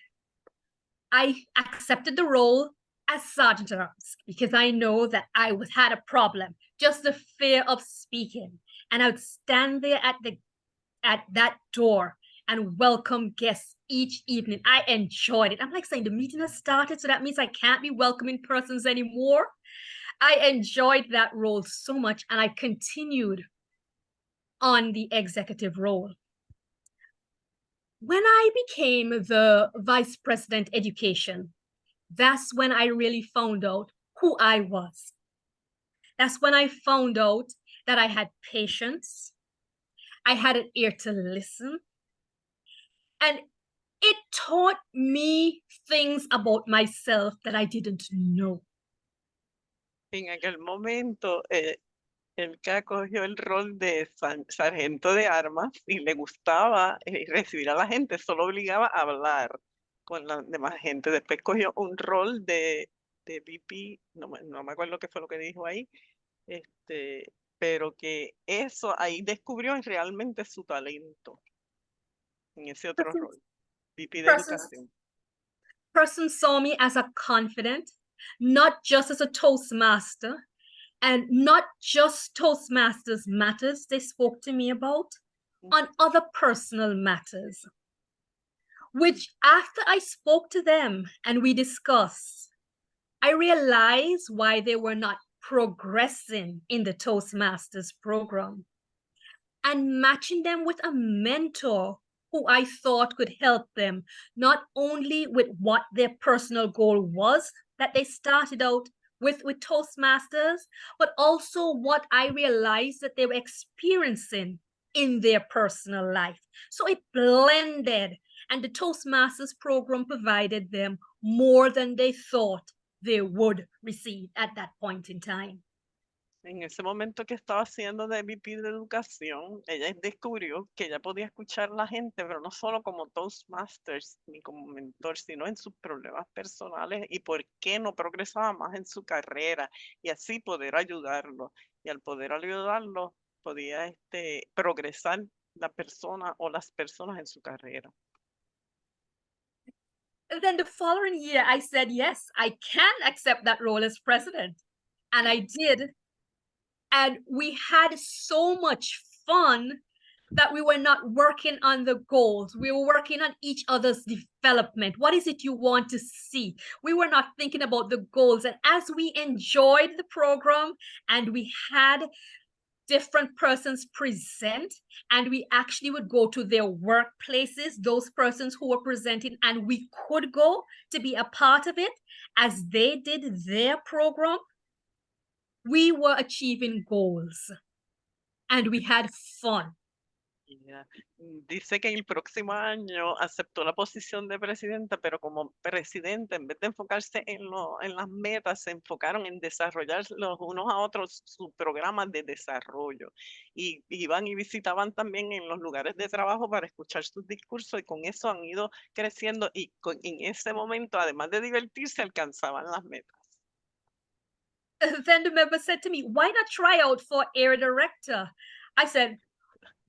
I accepted the role as Sergeant at Arms because I know that I had a problem, just the fear of speaking. And I would stand there at that door and welcome guests each evening. I enjoyed it. I'm like saying the meeting has started, so that means I can't be welcoming persons anymore. I enjoyed that role so much, and I continued on the executive role. When I became the Vice President Education, that's when I really found out who I was. That's when I found out that I had patience, I had an ear to listen, and it taught me things about myself that I didn't know. En aquel momento, Elka cogió el rol de sargento de armas y le gustaba recibir a la gente, solo obligaba a hablar con la demás gente. Después cogió un rol de VP, no me acuerdo qué fue lo que dijo ahí, pero que eso ahí descubrió realmente su talento en ese otro rol, VP de educación. Person saw me as a confident, not just as a Toastmaster, And not just Toastmasters matters they spoke to me about, on other personal matters, which after I spoke to them and we discussed, I realized why they were not progressing in the Toastmasters program, and matching them with a mentor who I thought could help them, not only with what their personal goal was that they started out with Toastmasters, but also what I realized that they were experiencing in their personal life. So it blended, and the Toastmasters program provided them more than they thought they would receive at that point in time. En ese momento que estaba haciendo de VP de educación, ella descubrió que ella podía escuchar a la gente, pero no solo como Toastmasters ni como mentor, sino en sus problemas personales y por qué no progresaba más en su carrera, y así poder ayudarlo. Y al poder ayudarlo, podía progresar la persona o las personas en su carrera. And then the following year, I said, yes, I can accept that role as president. And I did. And we had so much fun that we were not working on the goals. We were working on each other's development. What is it you want to see? We were not thinking about the goals. And as we enjoyed the program and we had different persons present, and we actually would go to their workplaces, those persons who were presenting, and we could go to be a part of it as they did their program, we were achieving goals and we had fun. Yeah. Dice que el próximo año aceptó la posición de presidenta, pero como presidente, en vez de enfocarse en las metas, se enfocaron en desarrollar los unos a otros sus programas de desarrollo. Y iban y visitaban también en los lugares de trabajo para escuchar sus discursos, y con eso han ido creciendo, y en ese momento, además de divertirse, alcanzaban las metas. Then the member said to me, why not try out for area director? I said,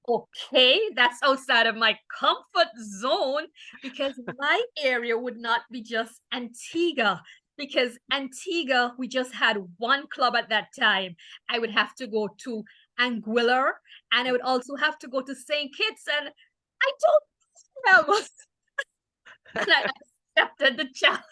okay, that's outside of my comfort zone, because my area would not be just Antigua, because Antigua, we just had one club at that time. I would have to go to Anguilla, and I would also have to go to St. Kitts, and I don't know. And I accepted the challenge.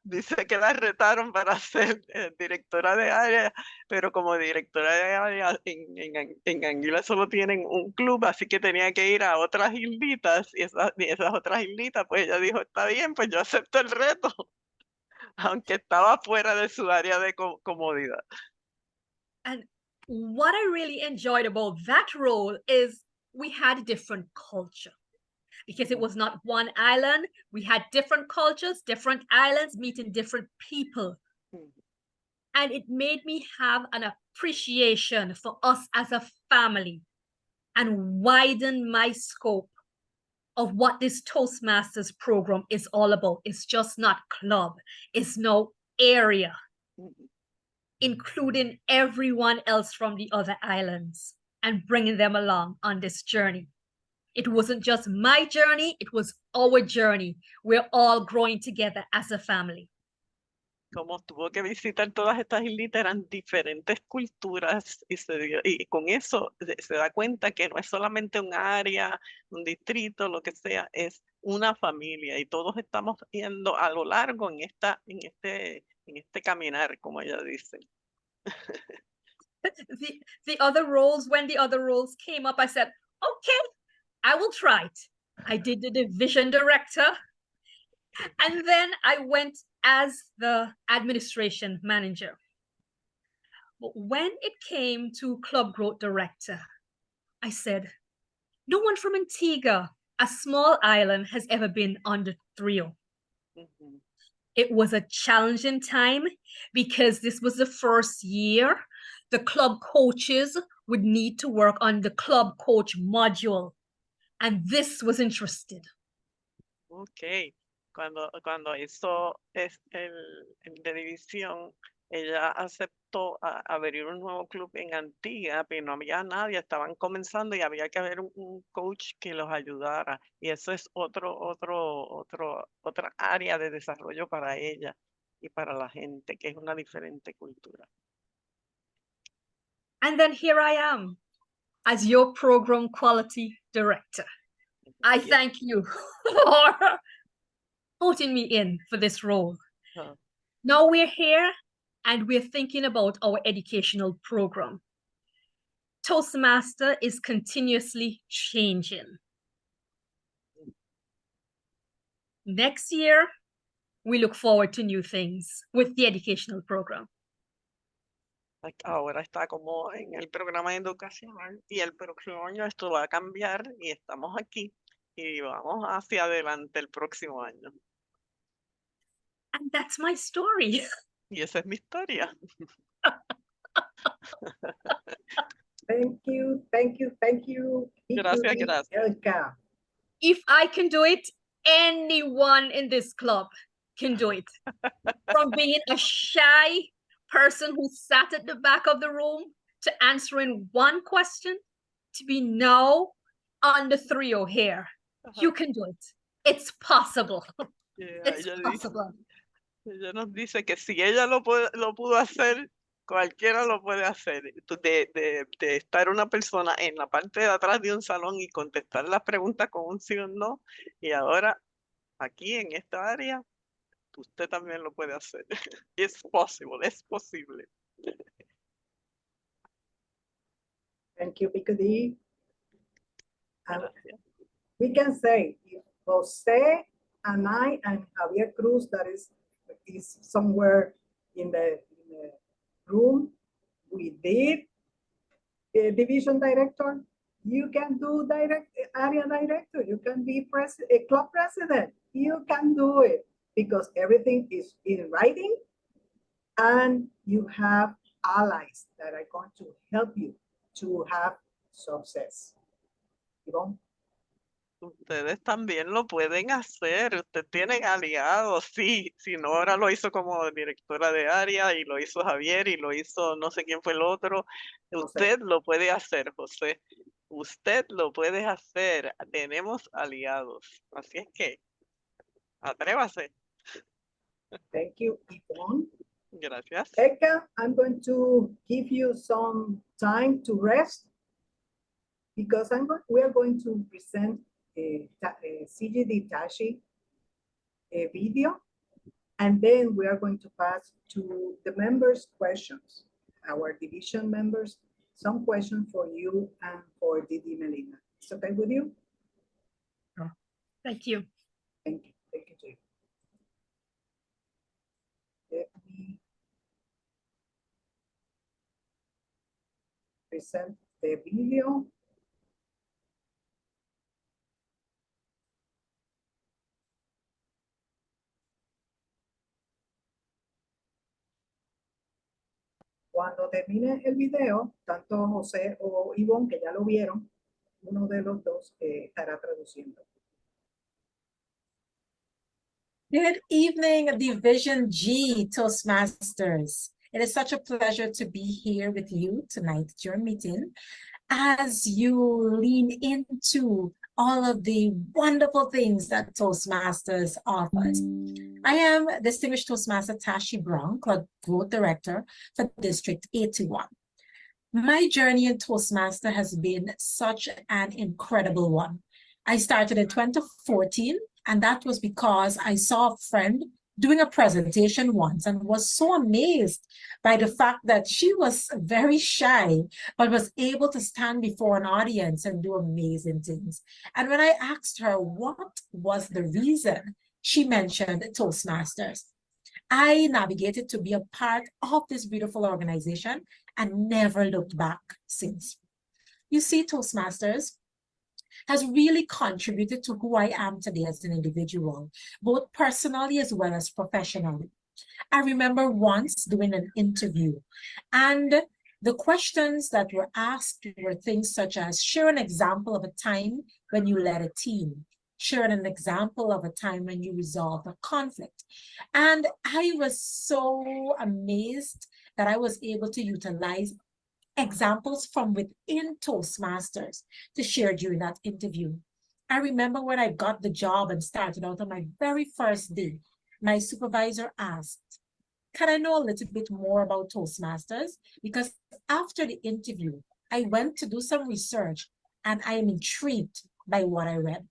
Dice que la retaron para ser directora de área, pero como directora de área en Anguilla solo tienen un club, así que tenía que ir a otras islitas, y esas otras islitas, pues ella dijo, está bien, pues yo acepto el reto, aunque estaba fuera de su área de comodidad. And what I really enjoyed about that role is we had different culture. Because it was not one island, we had different cultures, different islands, meeting different people. And it made me have an appreciation for us as a family and widen my scope of what this Toastmasters program is all about. It's just not club, it's no area, including everyone else from the other islands and bringing them along on this journey. It wasn't just my journey, it was our journey. We're all growing together as a family. Como tuvo que visitar todas estas islitas, eran diferentes culturas, y con eso se da cuenta que no es solamente un área, un distrito, lo que sea, es una familia, y todos estamos yendo a lo largo en este caminar, como ella dice. The other roles, when the other roles came up, I said, okay, I will try it. I did the division director, and then I went as the administration manager. But when it came to club growth director, I said, no one from Antigua, a small island, has ever been on the trio. It was a challenging time because this was the first year the club coaches would need to work on the club coach module. And this was interesting. Okay, cuando hizo el de división, ella aceptó abrir un nuevo club en Antigua, pero no había nadie, estaban comenzando y había que haber un coach que los ayudara. Y eso es otra área de desarrollo para ella. y para la gente, que es una diferente cultura. And then here I am as your program quality director. I Yes. thank you for voting me in for this role. Uh, Now we're here and we're thinking about our educational program. Toastmaster is continuously changing. Next year, we look forward to new things with the educational program. Ahora está como en el programa educacional y el próximo año esto va a cambiar y estamos aquí y vamos hacia adelante el próximo año. And that's my story. Y esa es mi historia. Thank you, thank you, thank you. Gracias, gracias. Elka. If I can do it, anyone in this club can do it. From being a shy person who sat at the back of the room to answering one question to be now on the trio here. You can do it. It's possible. Yeah, It's ella possible. ella nos dice que si ella lo pudo hacer, cualquiera lo puede hacer. De estar una persona en la parte de atrás de un salón y contestar las preguntas con un sí o un no, y ahora aquí en esta área, usted también lo puede hacer. Es posible. Thank you, Picody. Gracias. We can say if Jose and I and Javier Cruz that is somewhere in the room, we did a division director. You can do area director. You can be a club president. You can do it because everything is in writing and you have allies that are going to help you to have success. Yvonne? Ustedes también lo pueden hacer. Usted tiene aliados, sí. Si Nora lo hizo como directora de área y lo hizo Javier y lo hizo no sé quién fue el otro. Usted lo puede hacer, José. Usted lo puede hacer. Tenemos aliados. Así es que atrévase. Thank you, Yvonne. Gracias. Elka, I'm going to give you some time to rest because we are going to present a CGD Tashi video, and then we are going to pass to the members' questions, our division members, some questions for you and for Didi Melinda. It's okay with you? Thank you. Thank you. Thank you, Jay. Let me present the video. Cuando termine el video, tanto José o Ivonne, que ya lo vieron, uno de los dos estará traduciendo. Good evening, Division G Toastmasters. It is such a pleasure to be here with you tonight at your meeting as you lean into all of the wonderful things that Toastmasters offers. I am Distinguished Toastmaster Tashi Browne, Club Growth Director for District 81. My journey in Toastmaster has been such an incredible one. I started in 2014, and that was because I saw a friend doing a presentation once and was so amazed by the fact that she was very shy, but was able to stand before an audience and do amazing things. And when I asked her what was the reason, she mentioned Toastmasters. I navigated to be a part of this beautiful organization and never looked back since. You see, Toastmasters has really contributed to who I am today as an individual, both personally as well as professionally. I remember once doing an interview, and the questions that were asked were things such as share an example of a time when you led a team, share an example of a time when you resolved a conflict. And I was so amazed that I was able to utilize examples from within Toastmasters to share during that interview. I remember when I got the job and started out on my very first day, my supervisor asked, can I know a little bit more about Toastmasters? Because after the interview, I went to do some research and I am intrigued by what I read.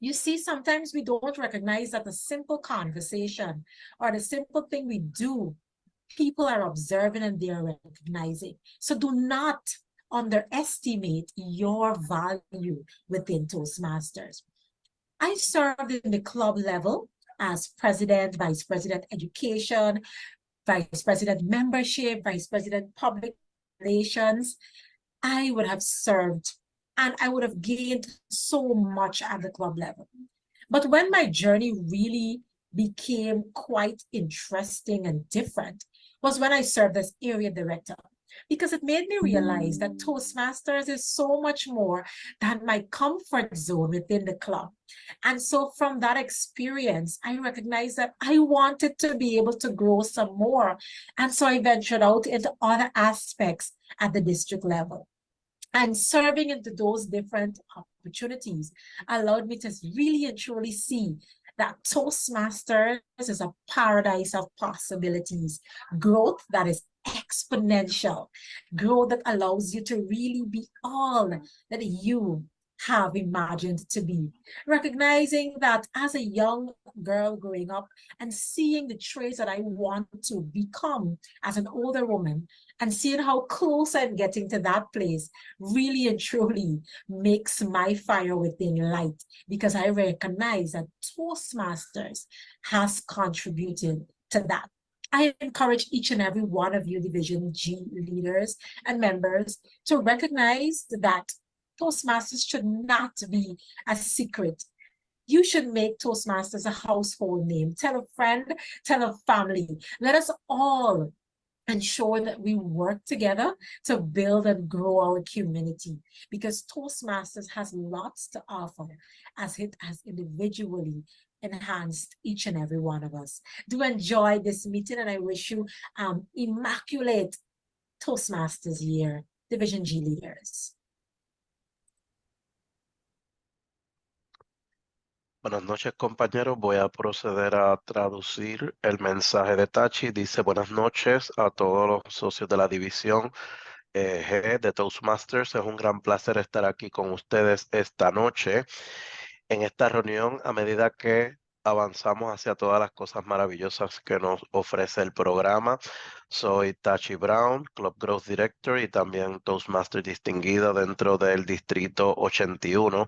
You see, sometimes we don't recognize that the simple conversation or the simple thing we do, people are observing and they are recognizing. So do not underestimate your value within Toastmasters. I served in the club level as president, vice president education, vice president membership, vice president public relations. I would have served and I would have gained so much at the club level. But when my journey really became quite interesting and different was when I served as area director, because it made me realize that Toastmasters is so much more than my comfort zone within the club. And so from that experience, I recognized that I wanted to be able to grow some more. And so I ventured out into other aspects at the district level. And serving into those different opportunities allowed me to really and truly see that Toastmasters is a paradise of possibilities, growth that is exponential, growth that allows you to really be all that you have imagined to be. Recognizing that as a young girl growing up and seeing the traits that I want to become as an older woman and seeing how close I'm getting to that place really and truly makes my fire within light, because I recognize that Toastmasters has contributed to that. I encourage each and every one of you Division G leaders and members to recognize that Toastmasters should not be a secret. You should make Toastmasters a household name. Tell a friend, tell a family. Let us all ensure that we work together to build and grow our community, because Toastmasters has lots to offer as it has individually enhanced each and every one of us. Do enjoy this meeting, and I wish you immaculate Toastmasters year, Division G leaders. Buenas noches, compañeros. Voy a proceder a traducir el mensaje de Tashi. Dice: buenas noches a todos los socios de la División G de Toastmasters. Es un gran placer estar aquí con ustedes esta noche en esta reunión, a medida que avanzamos hacia todas las cosas maravillosas que nos ofrece el programa. Soy Tashi Browne, Club Growth Director y también Toastmaster distinguido dentro del Distrito 81.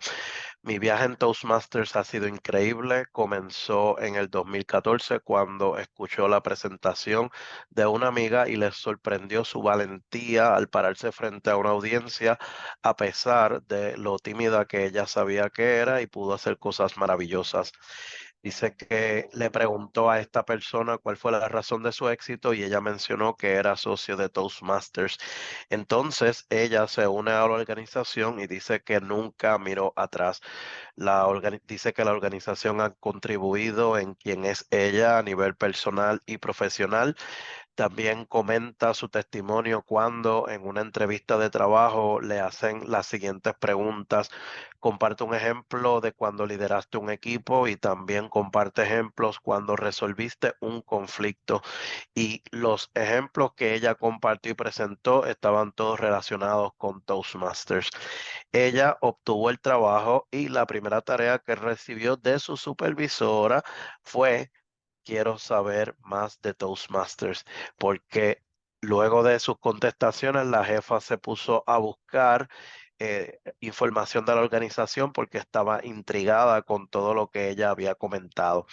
Mi viaje en Toastmasters ha sido increíble. Comenzó en el 2014 cuando escuchó la presentación de una amiga y le sorprendió su valentía al pararse frente a una audiencia, a pesar de lo tímida que ella sabía que era, y pudo hacer cosas maravillosas. Dice que le preguntó a esta persona cuál fue la razón de su éxito y ella mencionó que era socio de Toastmasters. Entonces ella se une a la organización y dice que nunca miró atrás. Dice que la organización ha contribuido en quien es ella a nivel personal y profesional. También comenta su testimonio cuando en una entrevista de trabajo le hacen las siguientes preguntas. Comparte un ejemplo de cuando lideraste un equipo y también comparte ejemplos cuando resolviste un conflicto. Y los ejemplos que ella compartió y presentó estaban todos relacionados con Toastmasters. Ella obtuvo el trabajo y la primera tarea que recibió de su supervisora fue: quiero saber más de Toastmasters, porque luego de sus contestaciones la jefa se puso a buscar información de la organización porque estaba intrigada con todo lo que ella había comentado.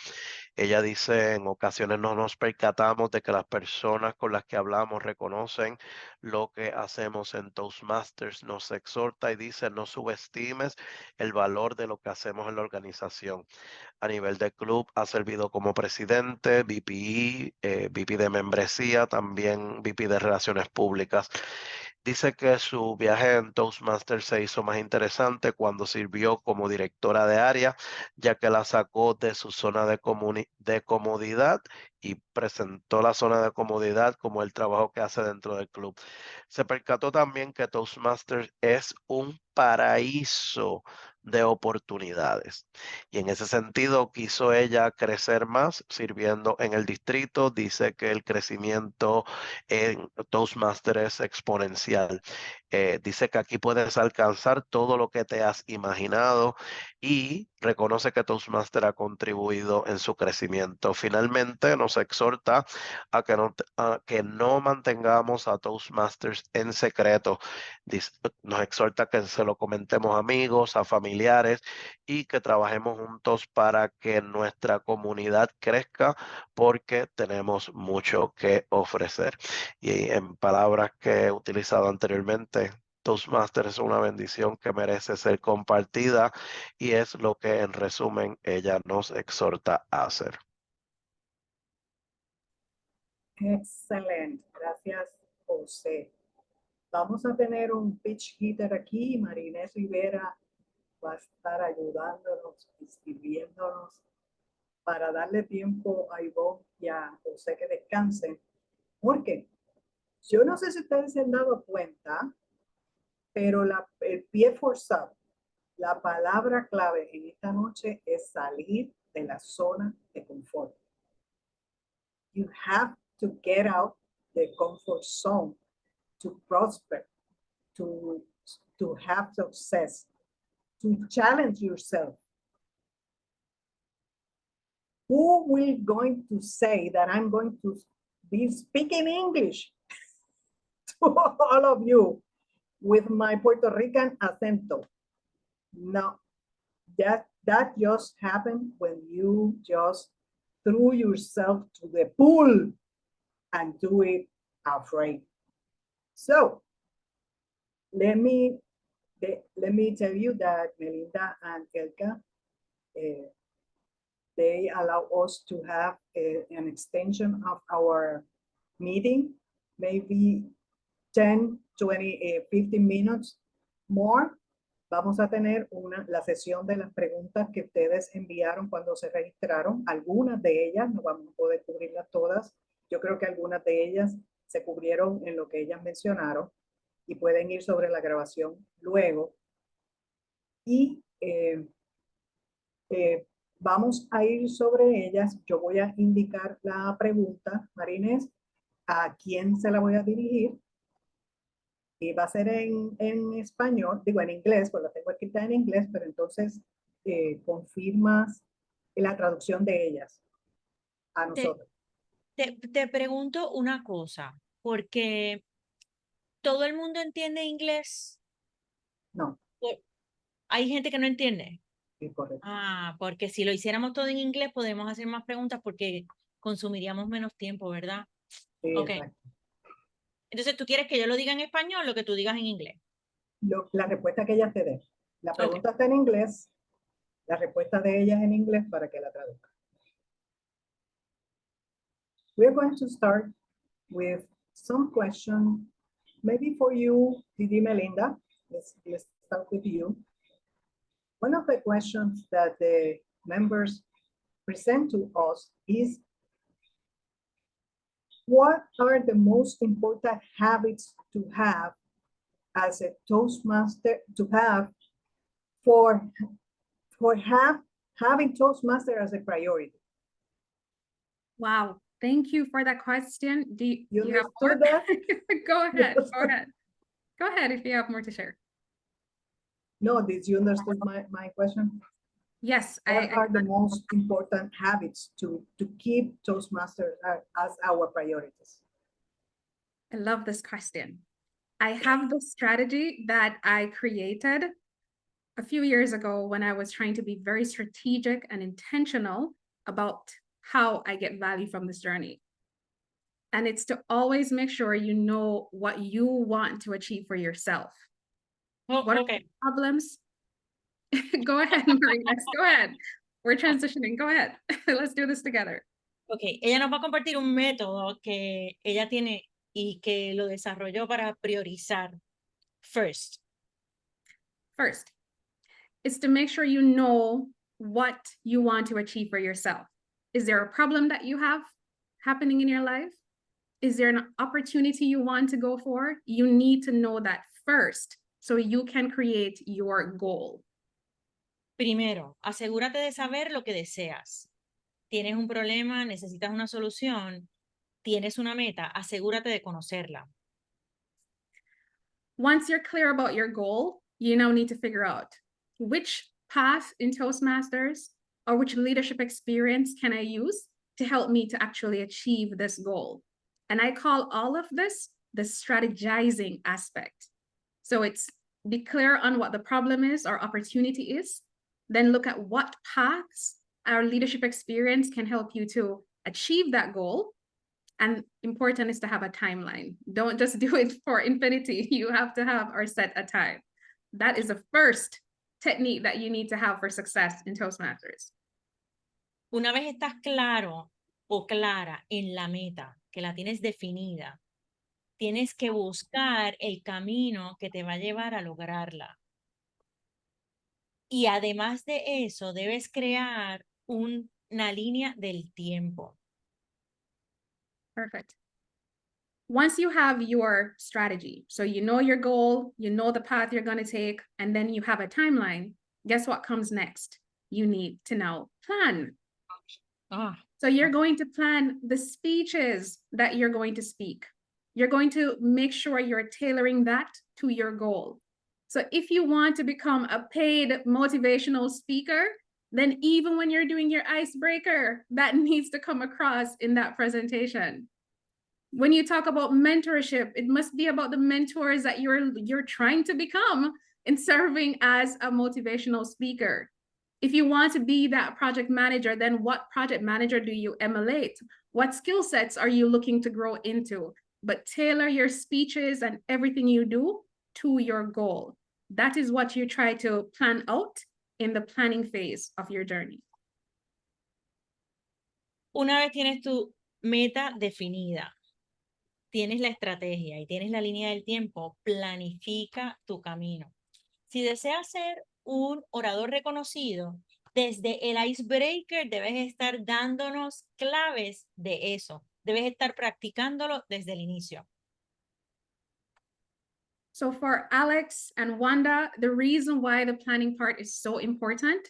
Ella dice: en ocasiones no nos percatamos de que las personas con las que hablamos reconocen lo que hacemos en Toastmasters. Nos exhorta y dice: no subestimes el valor de lo que hacemos en la organización. A nivel de club ha servido como presidente, VP, VP de membresía, también VP de relaciones públicas. Dice que su viaje en Toastmasters se hizo más interesante cuando sirvió como directora de área, ya que la sacó de su zona de comodidad y presentó la zona de comodidad como el trabajo que hace dentro del club. Se percató también que Toastmasters es un paraíso de oportunidades. Y en ese sentido quiso ella crecer más sirviendo en el distrito. Dice que el crecimiento en Toastmasters es exponencial. Dice que aquí puedes alcanzar todo lo que te has imaginado y reconoce que Toastmasters ha contribuido en su crecimiento. Finalmente nos exhorta a que no mantengamos a Toastmasters en secreto. Nos exhorta a que se lo comentemos a amigos, a familiares y que trabajemos juntos para que nuestra comunidad crezca porque tenemos mucho que ofrecer. Y en palabras que he utilizado anteriormente, Toastmasters es una bendición que merece ser compartida y es lo que en resumen ella nos exhorta a hacer. Excelente, gracias José. Vamos a tener un pitch hitter aquí. Marinés Rivera va a estar ayudándonos, escribiéndonos para darle tiempo a Ivonne y a José que descansen. Porque yo no sé si ustedes se han dado cuenta, pero el pie forzado, la palabra clave en esta noche es salir de la zona de confort. You have to get out the comfort zone to prosper, to have success, to challenge yourself. Who will going to say that I'm going to be speaking English to all of you with my Puerto Rican acento? No, that just happened when you just threw yourself to the pool and do it afraid. So let me tell you that Melinda and Elka, they allow us to have an extension of our meeting, maybe 10, 20, 15 minutes more. Vamos a tener la sesión de las preguntas que ustedes enviaron cuando se registraron. Algunas de ellas, no vamos a poder cubrirlas todas. Yo creo que algunas de ellas se cubrieron en lo que ellas mencionaron y pueden ir sobre la grabación luego. Y vamos a ir sobre ellas. Yo voy a indicar la pregunta, Marinés, a quién se la voy a dirigir. Y va a ser en español, digo en inglés, pues la tengo escrita en inglés, pero entonces confirmas la traducción de ellas a nosotros. Te pregunto una cosa, porque ¿todo el mundo entiende inglés? No. ¿Hay gente que no entiende? Sí, correcto. Ah, porque si lo hiciéramos todo en inglés, podemos hacer más preguntas porque consumiríamos menos tiempo, ¿verdad? Sí, Ok. exacto. Entonces, ¿tú quieres que yo lo diga en español o lo que tú digas en inglés? La respuesta que ella te dé. La pregunta está en inglés, la respuesta de ella es en inglés para que la traduzca. We're going to start with some question, maybe for you, Didi Melinda. Let's start with you. One of the questions that the members present to us is, what are the most important habits to have as a Toastmaster, to have for having Toastmaster as a priority? Wow, thank you for that question. Do you have more? That? Go ahead, go ahead. Go ahead if you have more to share. No, did you understand my question? Yes. What are the most important habits to keep Toastmasters as our priorities? I love this question. I have this strategy that I created a few years ago when I was trying to be very strategic and intentional about how I get value from this journey. And it's to always make sure you know what you want to achieve for yourself. What are the problems? Go ahead, Marina. Go ahead. We're transitioning. Go ahead. Let's do this together. Ok, ella nos va a compartir un método que ella tiene y que lo desarrolló para priorizar. First is to make sure you know what you want to achieve for yourself. Is there a problem that you have happening in your life? Is there an opportunity you want to go for? You need to know that first so you can create your goal. Primero, asegúrate de saber lo que deseas. Tienes un problema, necesitas una solución, tienes una meta, asegúrate de conocerla. Once you're clear about your goal, you now need to figure out which path in Toastmasters or which leadership experience can I use to help me to actually achieve this goal. And I call all of this the strategizing aspect. So it's be clear on what the problem is or opportunity is, then look at what paths our leadership experience can help you to achieve that goal. And important is to have a timeline. Don't just do it for infinity. You have to have or set a time. That is the first technique that you need to have for success in Toastmasters. Una vez estás claro o clara en la meta, que la tienes definida, tienes que buscar el camino que te va a llevar a lograrla. Y además de eso, debes crear una línea del tiempo. Perfect. Once you have your strategy, so you know your goal, you know the path you're going to take, and then you have a timeline, guess what comes next? You need to now plan. So you're going to plan the speeches that you're going to speak. You're going to make sure you're tailoring that to your goal. So if you want to become a paid motivational speaker, then even when you're doing your icebreaker, that needs to come across in that presentation. When you talk about mentorship, it must be about the mentors that you're trying to become in serving as a motivational speaker. If you want to be that project manager, then what project manager do you emulate? What skill sets are you looking to grow into? But tailor your speeches and everything you do to your goal. That is what you try to plan out in the planning phase of your journey. Una vez tienes tu meta definida, tienes la estrategia y tienes la línea del tiempo, planifica tu camino. Si deseas ser un orador reconocido, desde el icebreaker debes estar dándonos claves de eso. Debes estar practicándolo desde el inicio. So for Alex and Wanda, the reason why the planning part is so important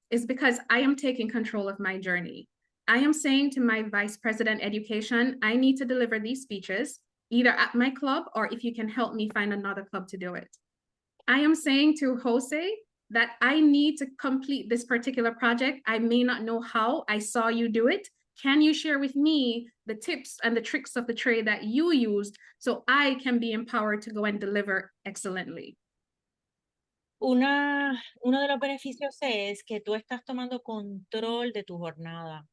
is because I am taking control of my journey. I am saying to my vice president education, I need to deliver these speeches either at my club or if you can help me find another club to do it. I am saying to Jose that I need to complete this particular project. I may not know how. I saw you do it. Can you share with me the tips and the tricks of the trade that you used so I can be empowered to go and deliver excellently? Uno de los beneficios es que tú estás tomando control de tu jornada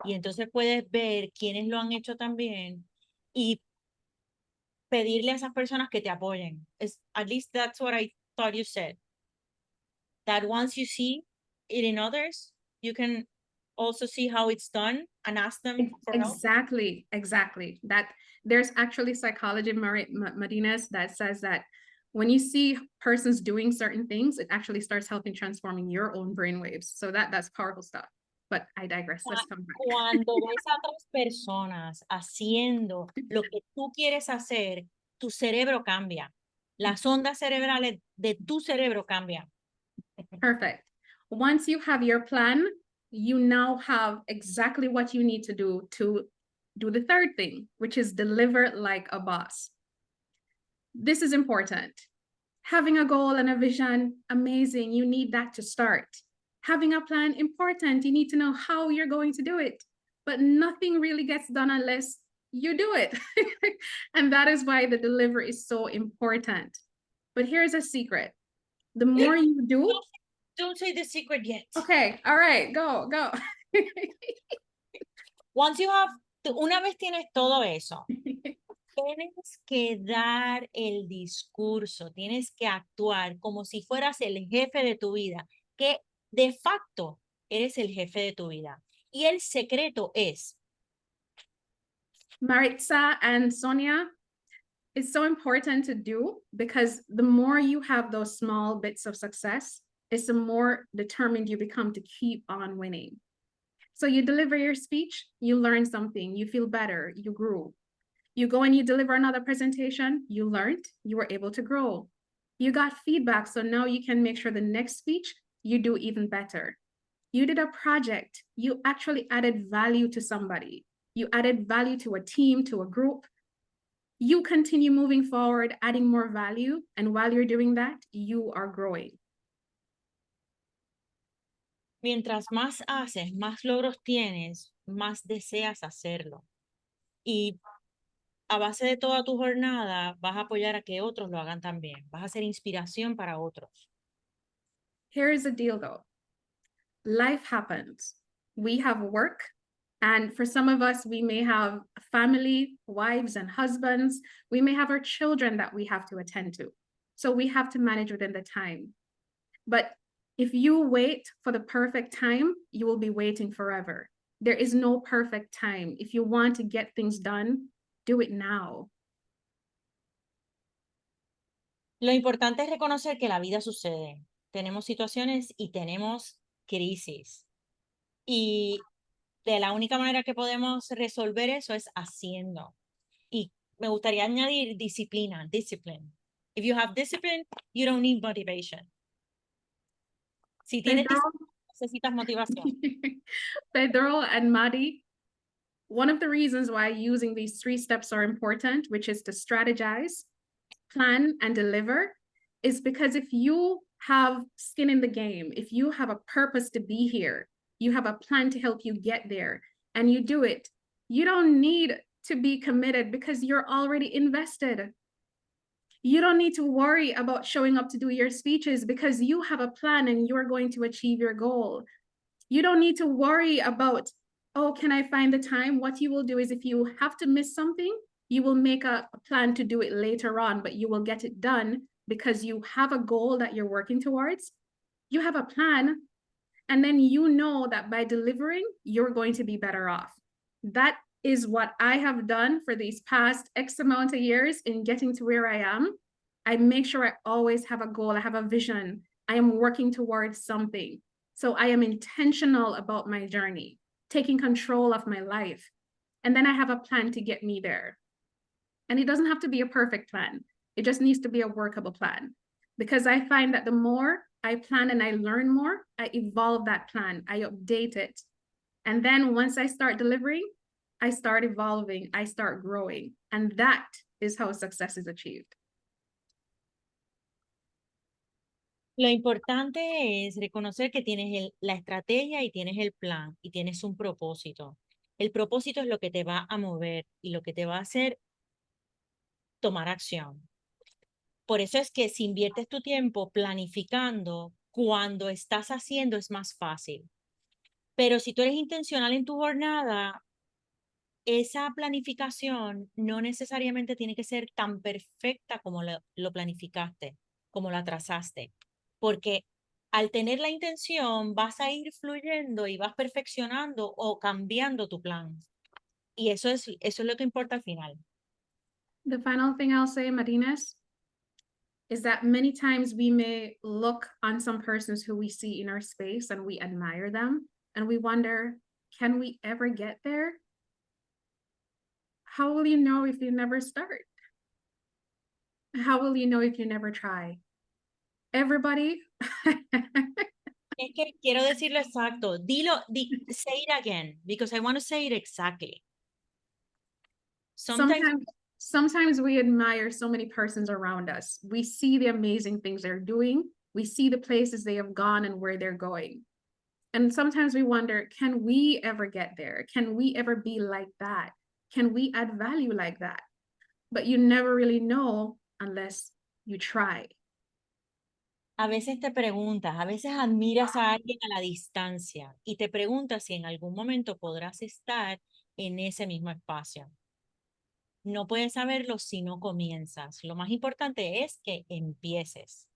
y entonces puedes ver quiénes lo han hecho también y pedirle a esas personas que te apoyen. At least that's what I thought you said. That once you see it in others, you can also see how it's done and ask them for help. Exactly. That there's actually psychology, Marinas, that says that when you see persons doing certain things, it actually starts helping transforming your own brainwaves. So that's powerful stuff. But I digress. Let's come back. Cuando ves a otras personas haciendo lo que tú quieres hacer, tu cerebro cambia. Las ondas cerebrales de tu cerebro cambian. Perfect. Once you have your plan, you now have exactly what you need to do the third thing, which is deliver like a boss. This is important. Having a goal and a vision, amazing. You need that to start. Having a plan, important. You need to know how you're going to do it. But nothing really gets done unless you do it. And that is why the delivery is so important. But here's a secret. The more you do... Don't say the secret yet. Okay, all right, go. Una vez tienes todo eso, tienes que dar el discurso, tienes que actuar como si fueras el jefe de tu vida, que de facto eres el jefe de tu vida. Y el secreto es... Maritza and Sonia, it's so important to do because the more you have those small bits of success, it's the more determined you become to keep on winning. So you deliver your speech, you learn something, you feel better, you grew. You go and you deliver another presentation, you learned, you were able to grow. You got feedback, so now you can make sure the next speech you do even better. You did a project, you actually added value to somebody. You added value to a team, to a group. You continue moving forward, adding more value. And while you're doing that, you are growing. Mientras más haces, más logros tienes, más deseas hacerlo. Y a base de toda tu jornada, vas a apoyar a que otros lo hagan también. Vas a ser inspiración para otros. Here's the deal though. Life happens. We have work. And for some of us, we may have family, wives and husbands. We may have our children that we have to attend to. So we have to manage within the time. But if you wait for the perfect time, you will be waiting forever. There is no perfect time. If you want to get things done, do it now. Lo importante es reconocer que la vida sucede. Tenemos situaciones y tenemos crisis. Y de la única manera que podemos resolver eso es haciendo. Y me gustaría añadir disciplina, discipline. If you have discipline, you don't need motivation. Si tienes disciplina, necesitas motivación. Pedro and Madi, one of the reasons why using these 3 steps are important, which is to strategize, plan, and deliver, is because if you have skin in the game, if you have a purpose to be here, you have a plan to help you get there, and you do it, you don't need to be committed because you're already invested. You don't need to worry about showing up to do your speeches because you have a plan and you're going to achieve your goal. You don't need to worry about, oh, can I find the time? What you will do is if you have to miss something, you will make a plan to do it later on, but you will get it done because you have a goal that you're working towards. You have a plan, and then you know that by delivering, you're going to be better off. That is what I have done for these past X amount of years in getting to where I am. I make sure I always have a goal. I have a vision. I am working towards something. So I am intentional about my journey, taking control of my life. And then I have a plan to get me there. And it doesn't have to be a perfect plan. It just needs to be a workable plan. Because I find that the more I plan and I learn more, I evolve that plan, I update it. And then once I start delivering, I start evolving, I start growing. And that is how success is achieved. Lo importante es reconocer que tienes la estrategia y tienes el plan y tienes un propósito. El propósito es lo que te va a mover y lo que te va a hacer tomar acción. Por eso es que si inviertes tu tiempo planificando, cuando estás haciendo es más fácil. Pero si tú eres intencional en tu jornada, esa planificación no necesariamente tiene que ser tan perfecta como lo planificaste, como la trazaste. Porque al tener la intención vas a ir fluyendo y vas perfeccionando o cambiando tu plan. Y eso es lo que importa al final. The final thing I'll say, Marines, is that many times we may look on some persons who we see in our space and we admire them and we wonder, can we ever get there? How will you know if you never start? How will you know if you never try? Everybody. Es que quiero decirlo exacto. Say it again, because I want to say it exactly. Sometimes we admire so many persons around us. We see the amazing things they're doing. We see the places they have gone and where they're going. And sometimes we wonder, can we ever get there? Can we ever be like that? Can we add value like that? But you never really know unless you try. A veces te preguntas, a veces admiras a alguien a la distancia y te preguntas si en algún momento podrás estar en ese mismo espacio. No puedes saberlo si no comienzas. Lo más importante es que empieces.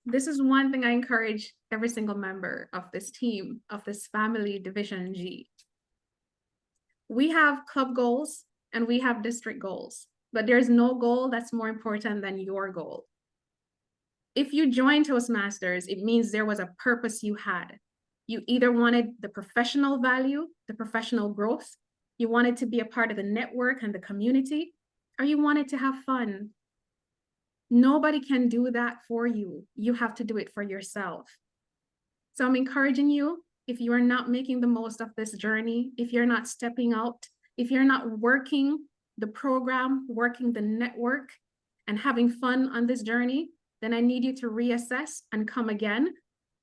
This is one thing I encourage every single member of this team, of this family, Division G. We have club goals and we have district goals, but there's no goal that's more important than your goal. If you joined Toastmasters, it means there was a purpose you had. You either wanted the professional value, the professional growth, you wanted to be a part of the network and the community, or you wanted to have fun. Nobody can do that for you. You have to do it for yourself. So I'm encouraging you, if you are not making the most of this journey, if you're not stepping out, if you're not working the program, working the network, and having fun on this journey, then I need you to reassess and come again.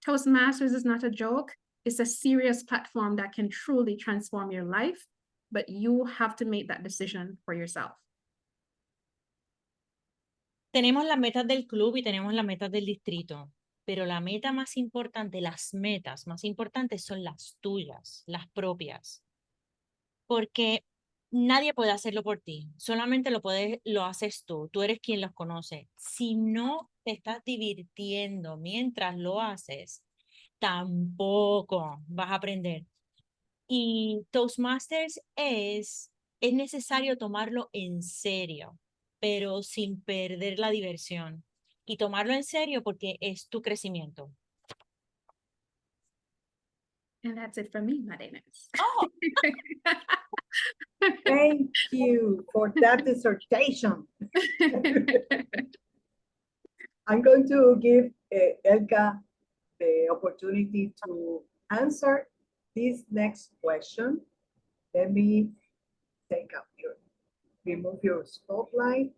Toastmasters is not a joke. It's a serious platform that can truly transform your life, but you have to make that decision for yourself. Tenemos las metas del club y tenemos las metas del distrito, pero la meta más importante, las metas más importantes son las tuyas, las propias. Porque nadie puede hacerlo por ti, solamente lo haces tú eres quien los conoce. Si no te estás divirtiendo mientras lo haces, tampoco vas a aprender. Y Toastmasters es necesario tomarlo en serio, pero sin perder la diversión. Y tomarlo en serio porque es tu crecimiento. And that's it for me, Marinas. Oh. Thank you for that dissertation. I'm going to give Elka the opportunity to answer this next question. Let me remove your spotlight.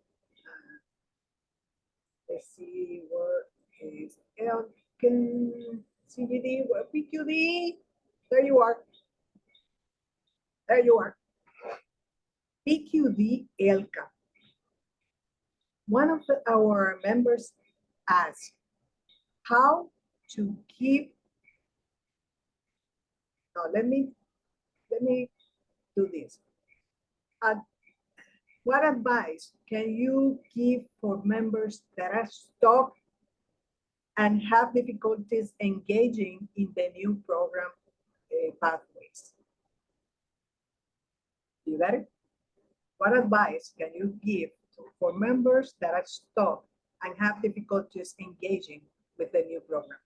Let's see, where is Elka? CGD, where PQD? There you are. There you are. PQD Elka. One of our members asked how to keep. Now let me do this. What advice can you give for members that are stuck and have difficulties engaging in the new program pathways? You got it? What advice can you give for members that are stuck and have difficulties engaging with the new program?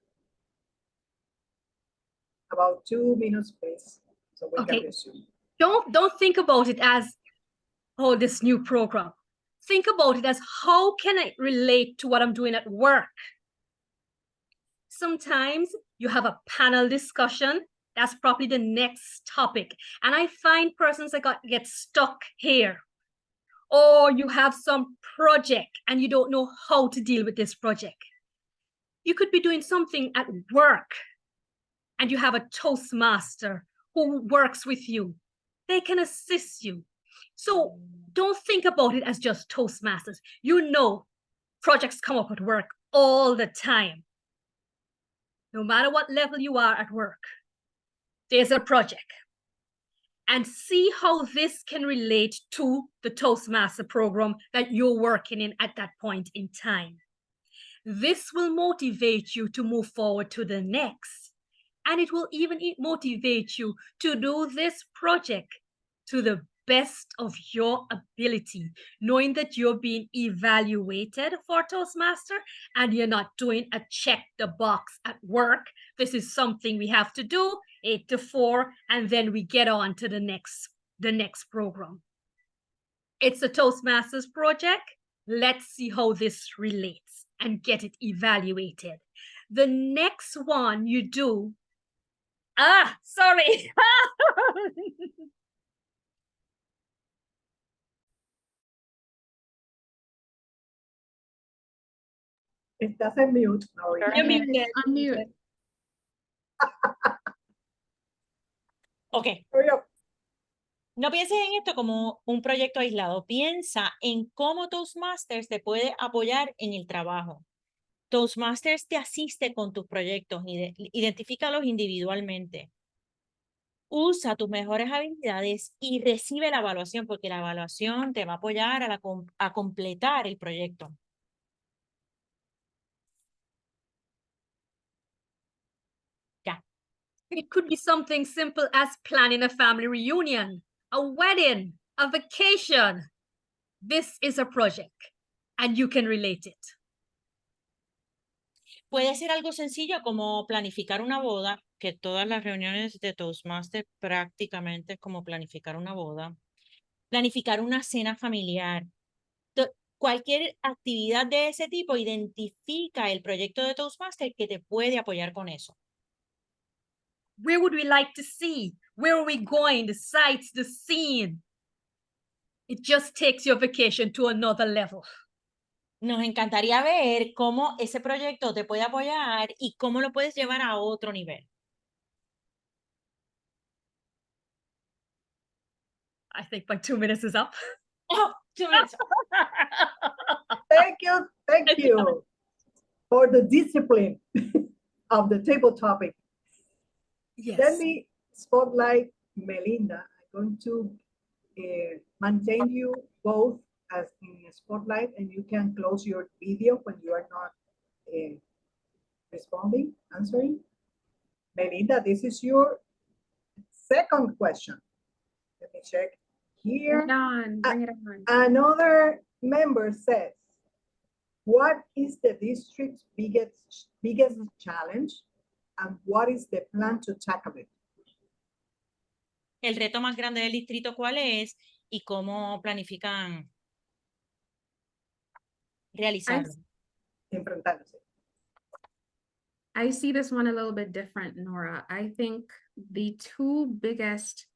About 2 minutes, please, so we can resume. Don't think about it as, oh, this new program. Think about it as, how can I relate to what I'm doing at work? Sometimes you have a panel discussion. That's probably the next topic. And I find persons that get stuck here. Or you have some project and you don't know how to deal with this project. You could be doing something at work and you have a Toastmaster who works with you. They can assist you. So don't think about it as just Toastmasters. You know, projects come up at work all the time. No matter what level you are at work, there's a project. And see how this can relate to the Toastmaster program that you're working in at that point in time. This will motivate you to move forward to the next. And it will even motivate you to do this project to the best of your ability, knowing that you're being evaluated for Toastmaster and you're not doing a check the box at work. This is something we have to do 8 to 4, and then we get on to the next program. It's a Toastmasters project. Let's see how this relates and get it evaluated. The next one you do, sorry. Estás en mute, Maureen. You're muted. Unmute. Ok. Hurry up. No pienses en esto como un proyecto aislado. Piensa en cómo Toastmasters te puede apoyar en el trabajo. Toastmasters te asiste con tus proyectos. Identifícalos individualmente. Usa tus mejores habilidades y recibe la evaluación, porque la evaluación te va a apoyar a completar el proyecto. Ya. It could be something simple as planning a family reunion, a wedding, a vacation. This is a project, and you can relate it. Puede ser algo sencillo como planificar una boda, que todas las reuniones de Toastmasters prácticamente es como planificar una boda. Planificar una cena familiar. cualquier actividad de ese tipo, identifica el proyecto de Toastmasters que te puede apoyar con eso. Where would we like to see? Where are we going? The sights, the scene. It just takes your vacation to another level. Nos encantaría ver cómo ese proyecto te puede apoyar y cómo lo puedes llevar a otro nivel. I think my 2 minutes is up. Oh, 2 minutes. Thank you for the discipline of the table topic. Yes. Let me spotlight Melinda. I'm going to maintain you both as in a spotlight, and you can close your video when you are not answering. Melinda, this is your second question. Let me check here. Bring it on, bring it on. Another member says, what is the district's biggest challenge, and what is the plan to tackle it? El reto más grande del distrito, ¿cuál es? Y cómo planifican realizarlo. Enfrentándose. I see this one a little bit different, Nora. I think the two biggest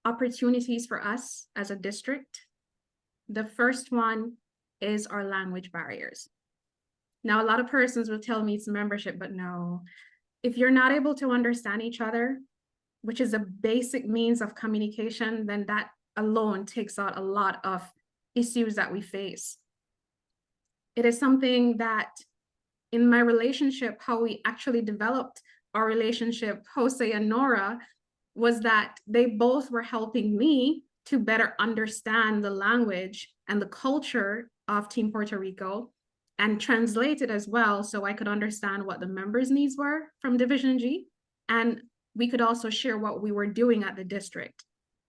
opportunities for us as a district, the first one is our language barriers. Now, a lot of persons will tell me it's membership, but no. If you're not able to understand each other, which is a basic means of communication, then that alone takes out a lot of issues that we face. It is something that in my relationship, how we actually developed our relationship, Jose and Nora, was that they both were helping me to better understand the language and the culture of Team Puerto Rico and translate it as well so I could understand what the members' needs were from Division G. And we could also share what we were doing at the district.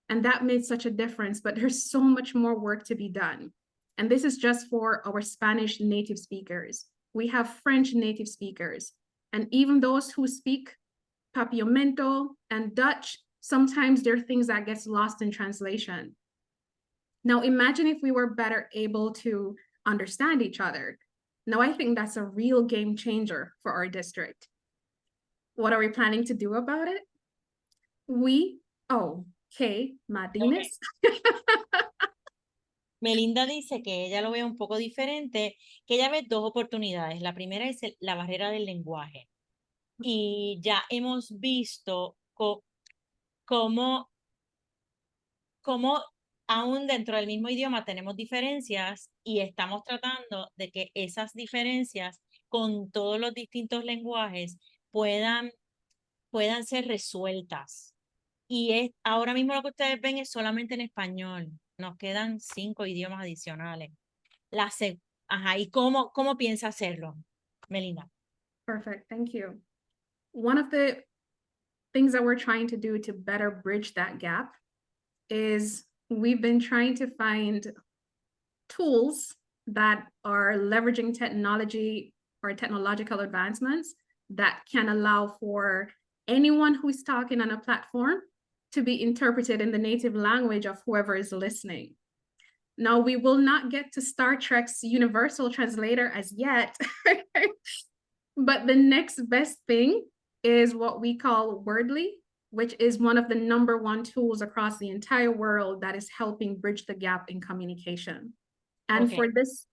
And that made such a difference, but there's so much more work to be done. And this is just for our Spanish native speakers. We have French native speakers. And even those who speak Papiamento and Dutch, sometimes there are things that gets lost in translation. Now, imagine if we were better able to understand each other. Now, I think that's a real game changer for our district. What are we planning to do about it? Martínez. Melinda dice que ella lo ve un poco diferente, que ella ve dos oportunidades. La primera es la barrera del lenguaje. Y ya hemos visto cómo aún dentro del mismo idioma tenemos diferencias y estamos tratando de que esas diferencias con todos los distintos lenguajes puedan ser resueltas. Y ahora mismo lo que ustedes ven es solamente en español. Nos quedan 5 idiomas adicionales. ¿Y cómo piensa hacerlo, Melinda? Perfect, thank you. One of the things that we're trying to do to better bridge that gap is we've been trying to find tools that are leveraging technology or technological advancements that can allow for anyone who's talking on a platform to be interpreted in the native language of whoever is listening. Now, we will not get to Star Trek's universal translator as yet, but the next best thing is what we call Wordly, which is one of the #1 tools across the entire world that is helping bridge the gap in communication. And for this...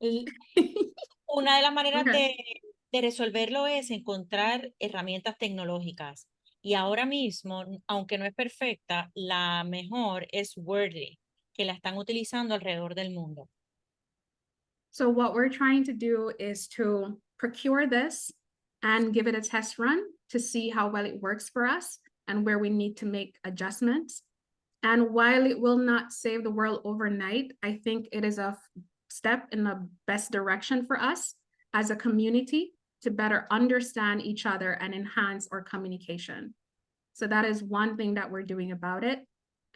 Una de las maneras de resolverlo es encontrar herramientas tecnológicas. Y ahora mismo, aunque no es perfecta, la mejor es Wordly, que la están utilizando alrededor del mundo. So what we're trying to do is to procure this and give it a test run to see how well it works for us and where we need to make adjustments. And while it will not save the world overnight, I think it is a step in the best direction for us as a community to better understand each other and enhance our communication. So that is one thing that we're doing about it.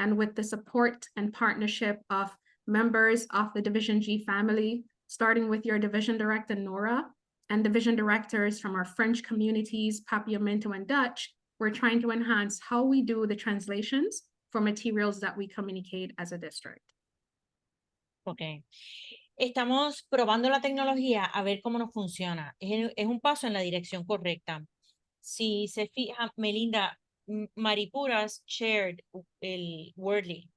And with the support and partnership of members of the Division G family, starting with your division director, Nora, and division directors from our French communities, Papiamento and Dutch, we're trying to enhance how we do the translations for materials that we communicate as a district. Ok. Estamos probando la tecnología a ver cómo nos funciona. Es un paso en la dirección correcta. Si se fija, Melinda, Maripuras shared el Wordly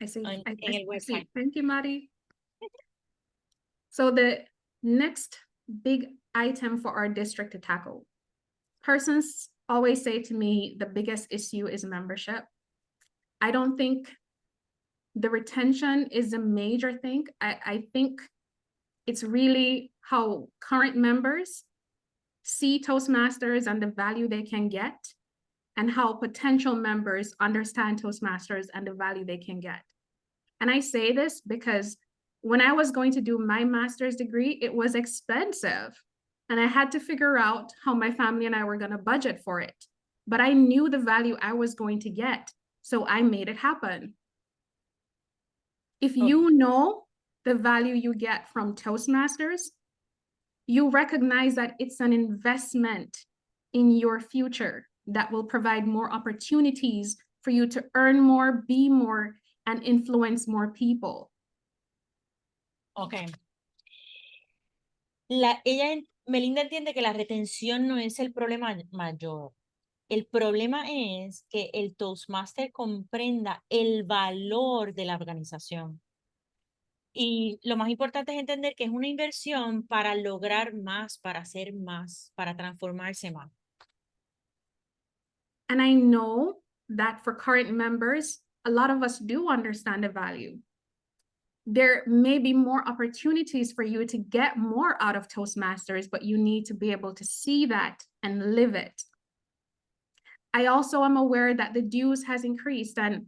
I see. en I el see. website. Thank you, Mari. So the next big item for our district to tackle. Persons always say to me, the biggest issue is membership. I don't think the retention is a major thing. I think it's really how current members see Toastmasters and the value they can get, and how potential members understand Toastmasters and the value they can get. And I say this because when I was going to do my master's degree, it was expensive. And I had to figure out how my family and I were going to budget for it. But I knew the value I was going to get, so I made it happen. If you know the value you get from Toastmasters, you recognize that it's an investment in your future that will provide more opportunities for you to earn more, be more, and influence more people. Ok. Melinda entiende que la retención no es el problema mayor. El problema es que el Toastmaster comprenda el valor de la organización. Y lo más importante es entender que es una inversión para lograr más, para hacer más, para transformarse más. And I know that for current members, a lot of us do understand the value. There may be more opportunities for you to get more out of Toastmasters, but you need to be able to see that and live it. I also am aware that the dues has increased, and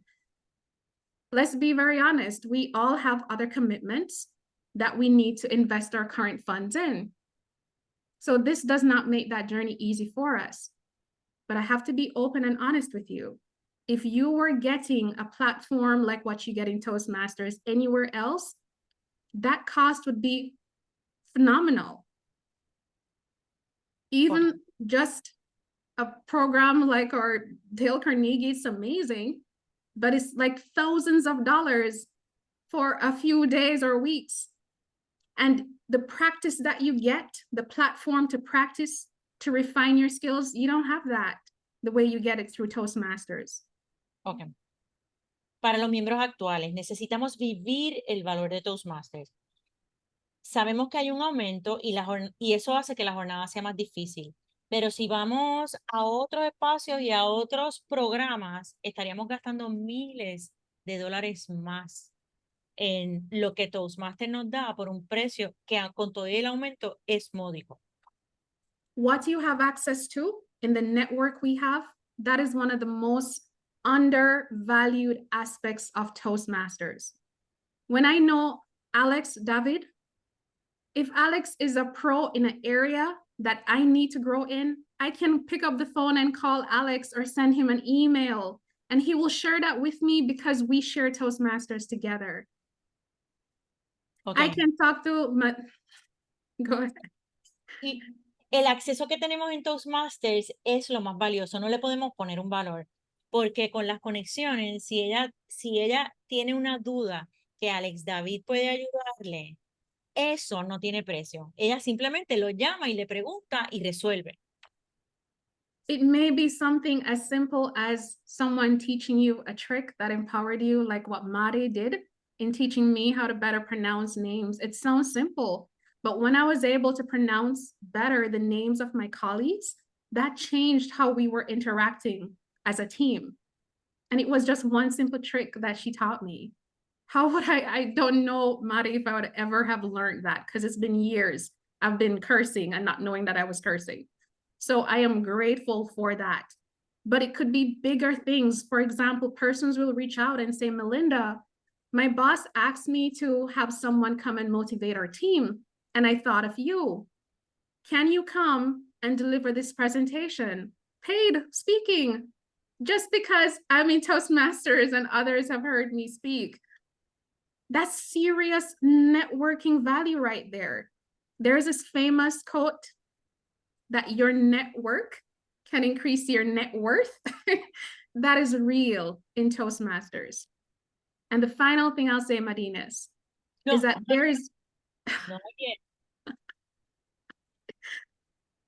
let's be very honest, we all have other commitments that we need to invest our current funds in. So this does not make that journey easy for us. But I have to be open and honest with you. If you were getting a platform like what you get in Toastmasters anywhere else, that cost would be phenomenal. Even just a program like our Dale Carnegie is amazing, but it's like thousands of dollars for a few days or weeks. And the practice that you get, the platform to practice, to refine your skills, you don't have that the way you get it through Toastmasters. Ok. Para los miembros actuales, necesitamos vivir el valor de Toastmasters. Sabemos que hay un aumento y eso hace que la jornada sea más difícil. Pero si vamos a otros espacios y a otros programas, estaríamos gastando miles de dólares más en lo que Toastmasters nos da por un precio que con todo el aumento es módico. What you have access to in the network we have, that is one of the most undervalued aspects of Toastmasters. When I know Alex David, if Alex is a pro in an area that I need to grow in, I can pick up the phone and call Alex or send him an email, and he will share that with me because we share Toastmasters together. Okay. I can talk to my... Go ahead. Y el acceso que tenemos en Toastmasters es lo más valioso, no le podemos poner un valor, porque con las conexiones, si ella tiene una duda que Alex David puede ayudarle, eso no tiene precio. Ella simplemente lo llama y le pregunta y resuelve. It may be something as simple as someone teaching you a trick that empowered you, like what Mari did in teaching me how to better pronounce names. It sounds simple, but when I was able to pronounce better the names of my colleagues, that changed how we were interacting as a team. And it was just one simple trick that she taught me. How would I don't know, Mari, if I would ever have learned that, because it's been years I've been cursing and not knowing that I was cursing. So I am grateful for that. But it could be bigger things. For example, persons will reach out and say, Melinda, my boss asked me to have someone come and motivate our team. And I thought of you. Can you come and deliver this presentation? Paid speaking, just because I'm in Toastmasters and others have heard me speak. That's serious networking value right there. There's this famous quote that your network can increase your net worth. That is real in Toastmasters. And the final thing I'll say, Marines, No, is that there is, no me quiero.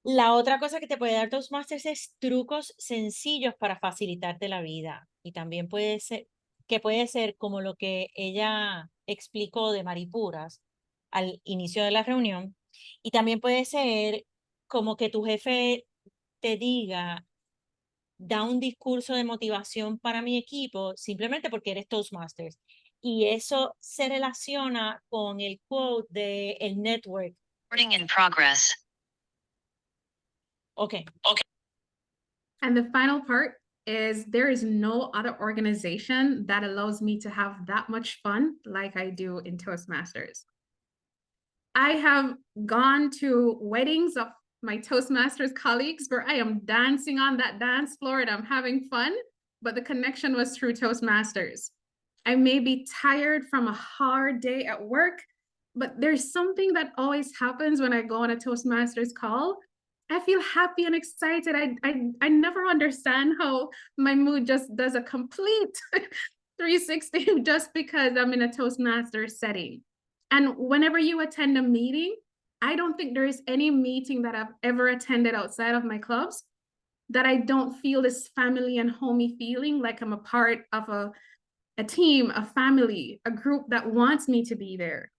La otra cosa que te puede dar Toastmasters es trucos sencillos para facilitarte la vida. Y también puede ser como lo que ella explicó de Maripuras al inicio de la reunión. Y también puede ser como que tu jefe te diga, da un discurso de motivación para mi equipo simplemente porque eres Toastmasters. Y eso se relaciona con el quote de el network. Recording in progress. Okay. and the final part is there is no other organization that allows me to have that much fun like I do in Toastmasters. I have gone to weddings of my Toastmasters colleagues where I am dancing on that dance floor and I'm having fun, but the connection was through Toastmasters. I may be tired from a hard day at work, but there's something that always happens when I go on a Toastmasters call. I feel happy and excited. I never understand how my mood just does a complete 360 just because I'm in a Toastmasters setting. And whenever you attend a meeting, I don't think there is any meeting that I've ever attended outside of my clubs that I don't feel this family and homey feeling like I'm a part of a team, a family, a group that wants me to be there.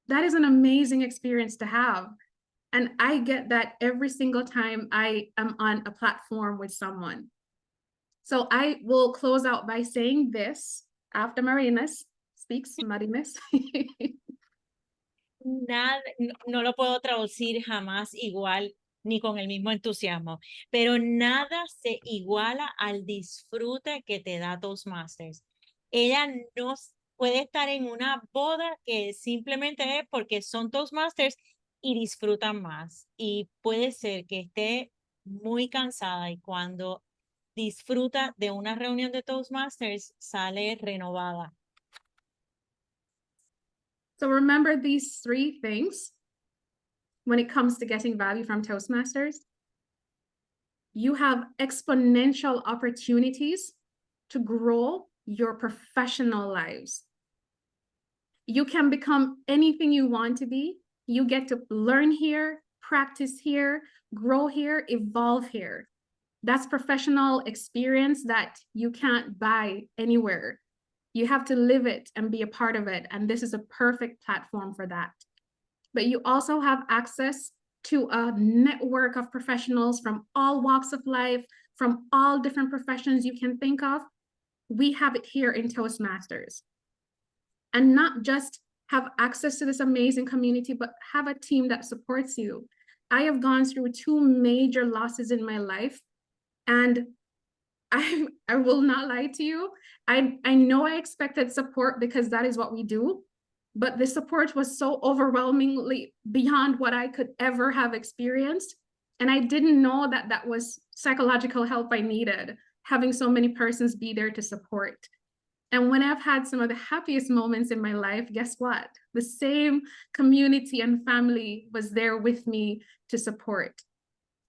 That is an amazing experience to have. And I get that every single time I am on a platform with someone. So I will close out by saying this after Marinas speaks, Marinas. Nada, no lo puedo traducir jamás igual ni con el mismo entusiasmo, pero nada se iguala al disfrute que te da Toastmasters. Ella no puede estar en una boda que simplemente es porque son Toastmasters y disfrutan más. Y puede ser que esté muy cansada y cuando disfruta de una reunión de Toastmasters sale renovada. So remember these 3 things when it comes to getting value from Toastmasters. You have exponential opportunities to grow your professional lives. You can become anything you want to be. You get to learn here, practice here, grow here, evolve here. That's professional experience that you can't buy anywhere. You have to live it and be a part of it. And this is a perfect platform for that. But you also have access to a network of professionals from all walks of life, from all different professions you can think of. We have it here in Toastmasters. And not just have access to this amazing community, but have a team that supports you. I have gone through 2 major losses in my life, and I will not lie to you. I know I expected support because that is what we do, but the support was so overwhelmingly beyond what I could ever have experienced. And I didn't know that that was psychological help I needed, having so many persons be there to support. And when I've had some of the happiest moments in my life, guess what? The same community and family was there with me to support.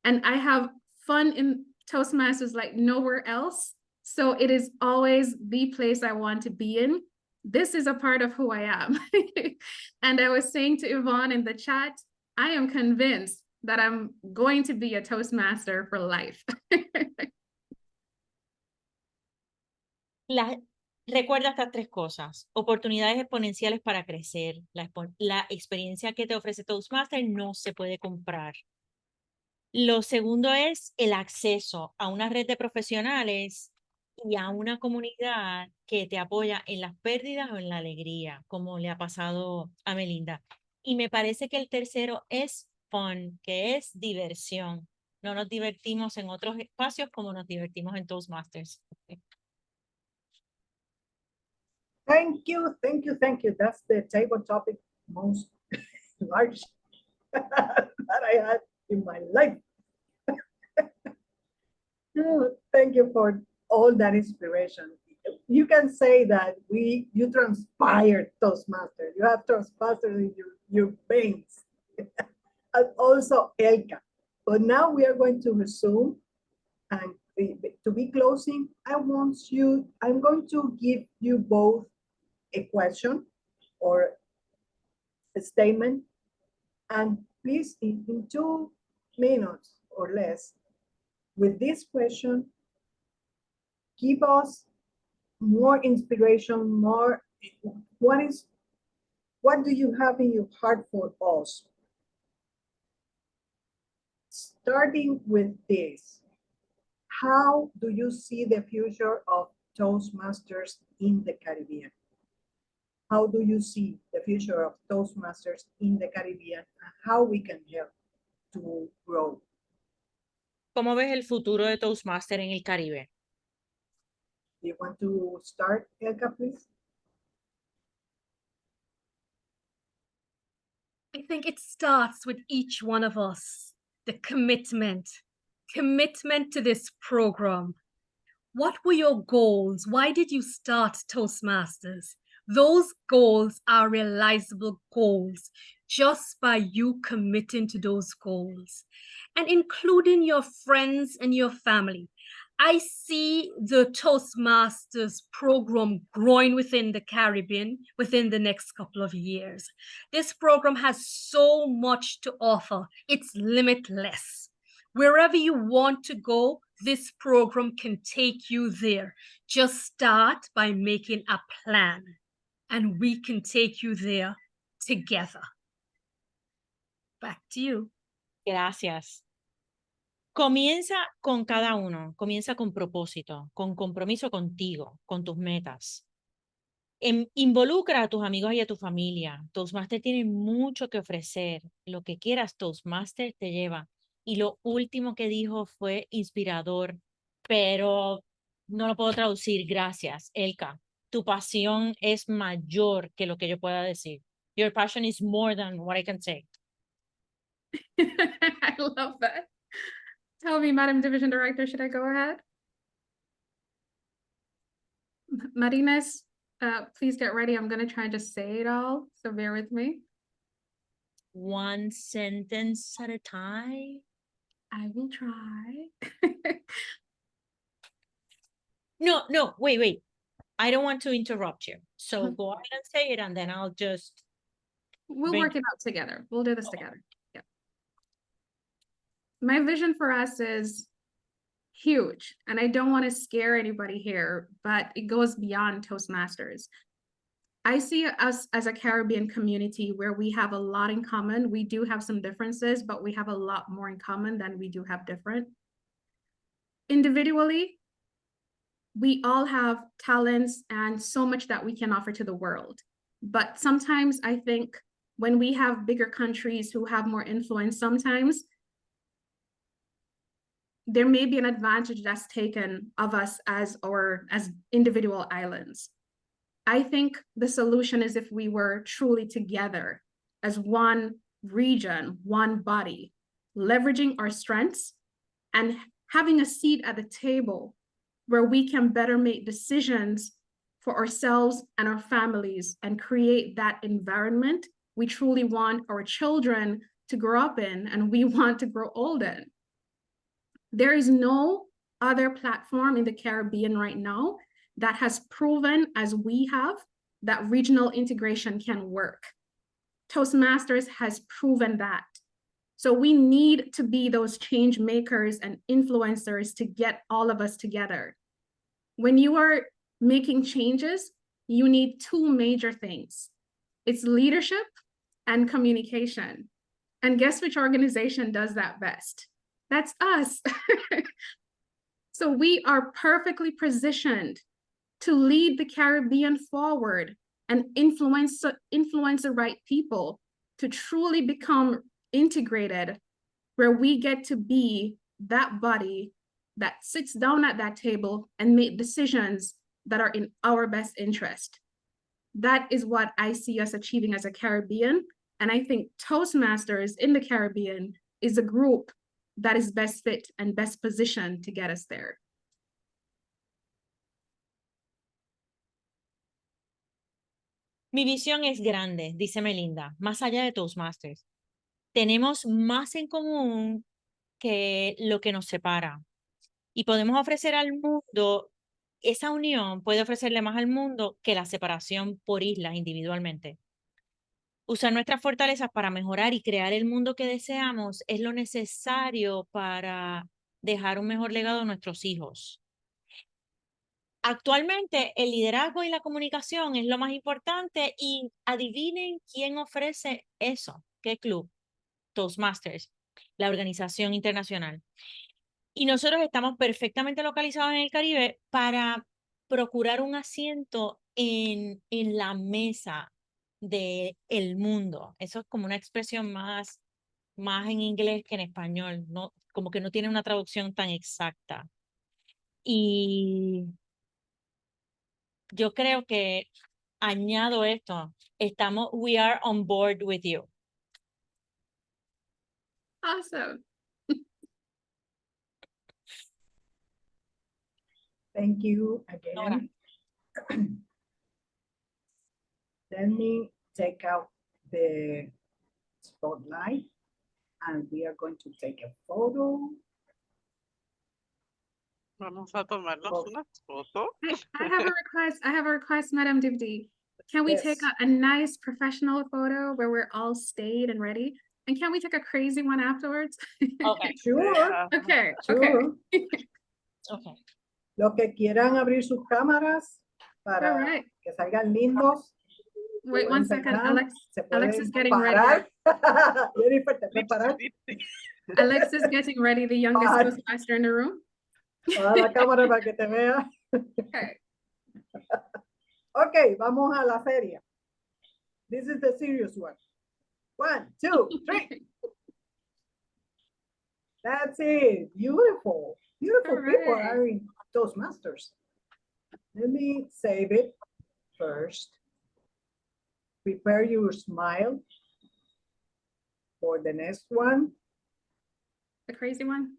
And I have fun in Toastmasters like nowhere else. So it is always the place I want to be in. This is a part of who I am. And I was saying to Yvonne in the chat, I am convinced that I'm going to be a Toastmaster for life. Recuerda estas 3 cosas: oportunidades exponenciales para crecer. La experiencia que te ofrece Toastmasters no se puede comprar. Lo segundo es el acceso a una red de profesionales y a una comunidad que te apoya en las pérdidas o en la alegría, como le ha pasado a Melinda. Y me parece que el tercero es fun, que es diversión. No nos divertimos en otros espacios como nos divertimos en Toastmasters. Thank you, thank you, thank you. That's the table topic most large that I had in my life. Thank you for all that inspiration. You can say that you transpired Toastmasters. You have Toastmasters in your veins. And also Elka. But now we are going to resume, and to be closing, I'm going to give you both a question or a statement, and please, in 2 minutes or less, with this question, give us more inspiration, more, what do you have in your heart for us? Starting with this, how do you see the future of Toastmasters in the Caribbean? How do you see the future of Toastmasters in the Caribbean and how we can help to grow? ¿Cómo ves el futuro de Toastmaster en el Caribe? You want to start, Elka, please? I think it starts with each one of us, the commitment to this program. What were your goals? Why did you start Toastmasters? Those goals are realizable goals just by you committing to those goals and including your friends and your family. I see the Toastmasters program growing within the Caribbean within the next couple of years. This program has so much to offer. It's limitless. Wherever you want to go, this program can take you there. Just start by making a plan, and we can take you there together. Back to you. Gracias. Comienza con cada uno, comienza con propósito, con compromiso contigo, con tus metas. Involucra a tus amigos y a tu familia. Toastmaster tiene mucho que ofrecer. Lo que quieras, Toastmaster te lleva. Y lo último que dijo fue inspirador, pero no lo puedo traducir. Gracias, Elka. Tu pasión es mayor que lo que yo pueda decir. Your passion is more than what I can say. I love that. Tell me, Madam Division Director, should I go ahead? Marines, please get ready. I'm going to try and just say it all, so bear with me. One sentence at a time. I will try. No, wait. I don't want to interrupt you. So go ahead and say it, and then I'll just... We'll work it out together. We'll do this together. Yeah. My vision for us is huge, and I don't want to scare anybody here, but it goes beyond Toastmasters. I see us as a Caribbean community where we have a lot in common. We do have some differences, but we have a lot more in common than we do have different. Individually, we all have talents and so much that we can offer to the world. But sometimes I think when we have bigger countries who have more influence, sometimes there may be an advantage that's taken of us as individual islands. I think the solution is if we were truly together as one region, one body, leveraging our strengths and having a seat at the table where we can better make decisions for ourselves and our families and create that environment we truly want our children to grow up in and we want to grow old in. There is no other platform in the Caribbean right now that has proven, as we have, that regional integration can work. Toastmasters has proven that. So we need to be those change makers and influencers to get all of us together. When you are making changes, you need two major things. It's leadership and communication. And guess which organization does that best? That's us. So we are perfectly positioned to lead the Caribbean forward and influence the right people to truly become integrated, where we get to be that body that sits down at that table and make decisions that are in our best interest. That is what I see us achieving as a Caribbean. And I think Toastmasters in the Caribbean is a group that is best fit and best positioned to get us there. Mi visión es grande, dice Melinda, más allá de Toastmasters. Tenemos más en común que lo que nos separa. Y podemos ofrecer al mundo esa unión puede ofrecerle más al mundo que la separación por islas individualmente. Usar nuestras fortalezas para mejorar y crear el mundo que deseamos es lo necesario para dejar un mejor legado a nuestros hijos. Actualmente, el liderazgo y la comunicación es lo más importante y adivinen quién ofrece eso. ¿Qué club? Toastmasters, la organización internacional. Y nosotros estamos perfectamente localizados en el Caribe para procurar un asiento en la mesa del mundo. Eso es como una expresión más en inglés que en español, no, como que no tiene una traducción tan exacta. Y yo creo que añado esto, we are on board with you. Awesome. Thank you again. Let me take out the spotlight and we are going to take a photo. Vamos a tomarnos una foto. I have a request. I have a request, Madam Divdi. Can we take Yes. a nice professional photo where we're all stayed and ready? And can we take a crazy one afterwards? Okay. Sure, Okay. sure. Okay. Los que quieran abrir sus cámaras All para right. que salgan lindos. Wait one second. empezar, se Alex pueden is getting ready. parar. Jennifer, ¿te puedes parar? Alex is getting ready, the youngest Ay. Toastmaster in the room. Para la cámara para que te vea. Okay. Ok, vamos a la serie. This is the serious one. 1, 2, 3. That's it. Beautiful. Beautiful All people right. are in Toastmasters. Let me save it first. Prepare your smile for the next one. The crazy one.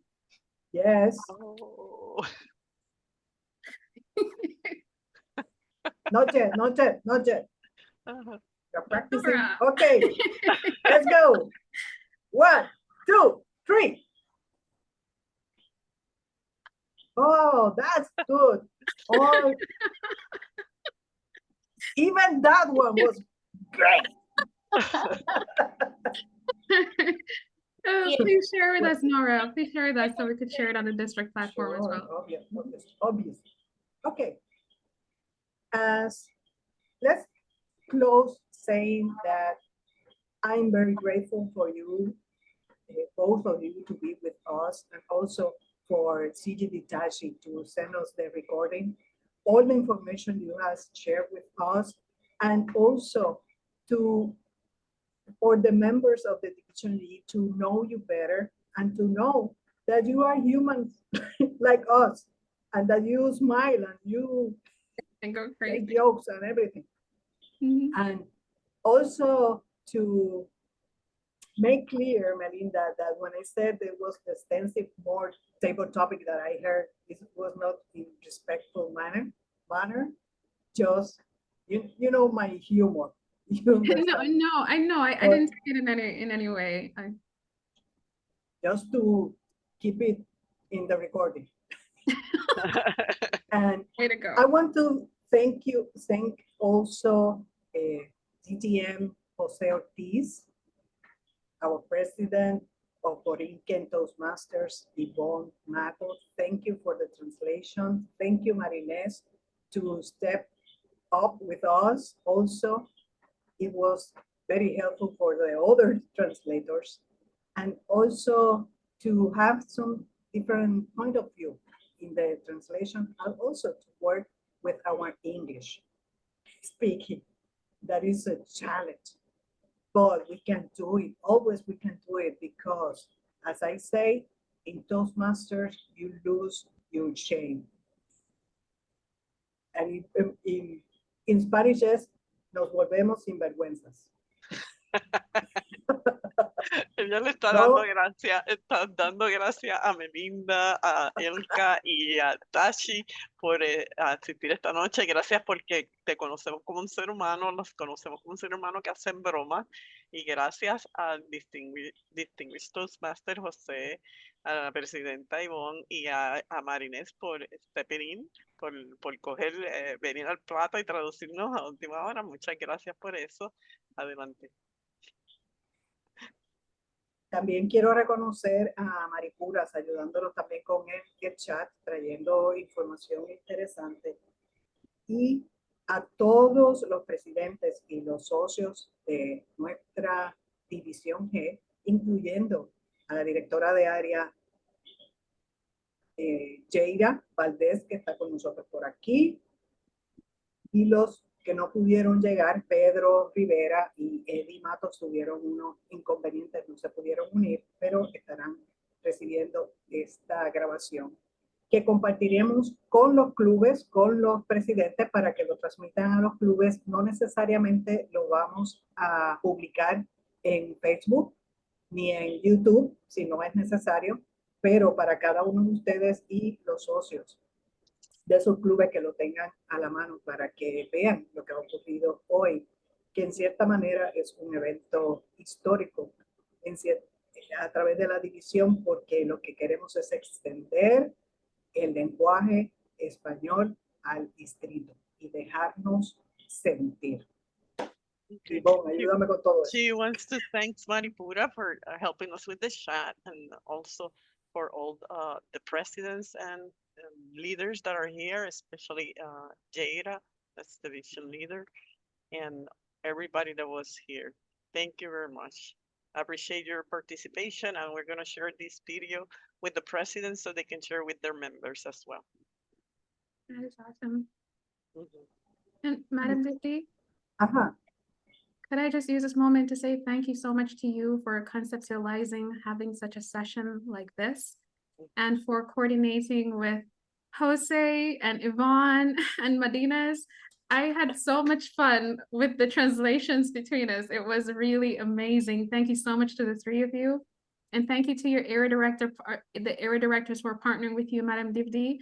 Yes. Oh. Not yet, not yet, not yet. Ajá. You're practicing. Nora. Okay, let's go. 1, 2, 3. Oh, that's good. Oh, even that one was great. Oh, please share with us, Nora. Please share with us so we could share it on the district platform as well. Obvious. Okay. Let's close saying that I'm very grateful for you, both of you, to be with us, and also for CGD Tashi to send us the recording, all the information you have shared with us, and also for the members of the Division G to know you better and to know that you are humans like us, and that you smile and you And go make crazy. jokes and everything. Mhm. And also to make clear, Melinda, that when I said there was the extensive more table topic that I heard, it was not in respectful manner, just, you know, my humor. You understand? No, I know. I But- didn't take it in any way. Just to keep it in the recording. And Way to go. I want to thank also DTM Jose Ortiz, our president of Borinquen Toastmasters, Yvonne Mato. Thank you for the translation. Thank you, Marines, to step up with us also. It was very helpful for the other translators, and also to have some different point of view in the translation, and also to work with our English speaking. That is a challenge, but we can do it. Always we can do it, because, as I say, in Toastmasters, you lose your shame. And in Spanish es, nos volvemos sinvergüenzas. Ella le está No. dando gracias a Melinda, a Elka y a Tashi por asistir esta noche. Gracias porque te conocemos como un ser humano, nos conocemos como un ser humano que hacen bromas. Y gracias al Distinguished Toastmaster José, a la presidenta Ivonne y a Marinés por stepping in, por venir al plato y traducirnos a última hora. Muchas gracias por eso. Adelante. También quiero reconocer a Maripuras, ayudándonos también con el chat, trayendo información interesante. Y a todos los presidentes y los socios de nuestra División G, incluyendo a la directora de área, Jaira Valdés, que está con nosotros por aquí, y los que no pudieron llegar, Pedro Rivera y Eddie Matos, tuvieron unos inconvenientes, no se pudieron unir, pero estarán recibiendo esta grabación que compartiremos con los clubes, con los presidentes, para que lo transmitan a los clubes. No necesariamente lo vamos a publicar en Facebook ni en YouTube, si no es necesario, pero para cada uno de ustedes y los socios de esos clubes que lo tengan a la mano para que vean lo que ha ocurrido hoy, que en cierta manera es un evento histórico a través de la división, porque lo que queremos es extender el lenguaje español al distrito y dejarnos sentir. Okay. Ivonne, ayúdame con todo eso. She wants to thank Maripura for helping us with the chat, and also for all the presidents and leaders that are here, especially Jaira, that's the division leader, and everybody that was here. Thank you very much. I appreciate your participation, and we're going to share this video with the presidents so they can share with their members as well. That is awesome. Mhm. And Madam Divdi, Ajá. could I just use this moment to say thank you so much to you for conceptualizing having such a session like this, and for coordinating with Jose and Yvonne and Madines. I had so much fun with the translations between us. It was really amazing. Thank you so much to the three of you. And thank you to your area director, the area directors for partnering with you, Madam Divdi.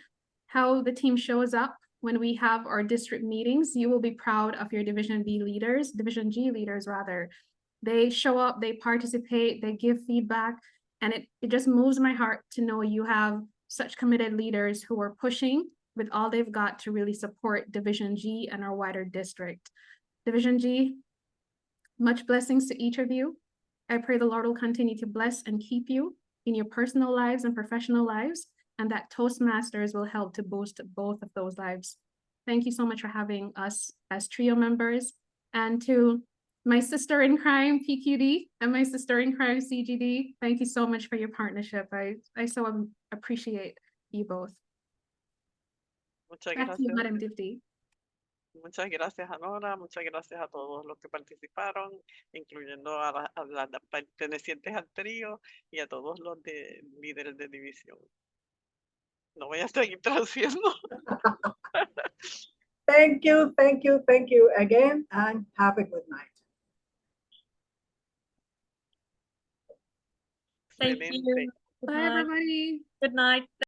How the team shows up when we have our district meetings, you will be proud of your Division B leaders, Division G leaders rather. They show up, they participate, they give feedback, and it just moves my heart to know you have such committed leaders who are pushing with all they've got to really support Division G and our wider district. Division G, much blessings to each of you. I pray the Lord will continue to bless and keep you in your personal lives and professional lives, and that Toastmasters will help to boost both of those lives. Thank you so much for having us as trio members, and to my sister in crime, PQD, and my sister in crime, CGD. Thank you so much for your partnership. I so appreciate you both. Muchas Back to you, gracias. Madam Divdi. Muchas gracias, Anora. Muchas gracias a todos los que participaron, incluyendo a las pertenecientes al trío y a todos los líderes de división. No voy a seguir traduciendo. Thank you again, and have a good night. Thank Excelente. you. Good Bye, night. everybody. Good night.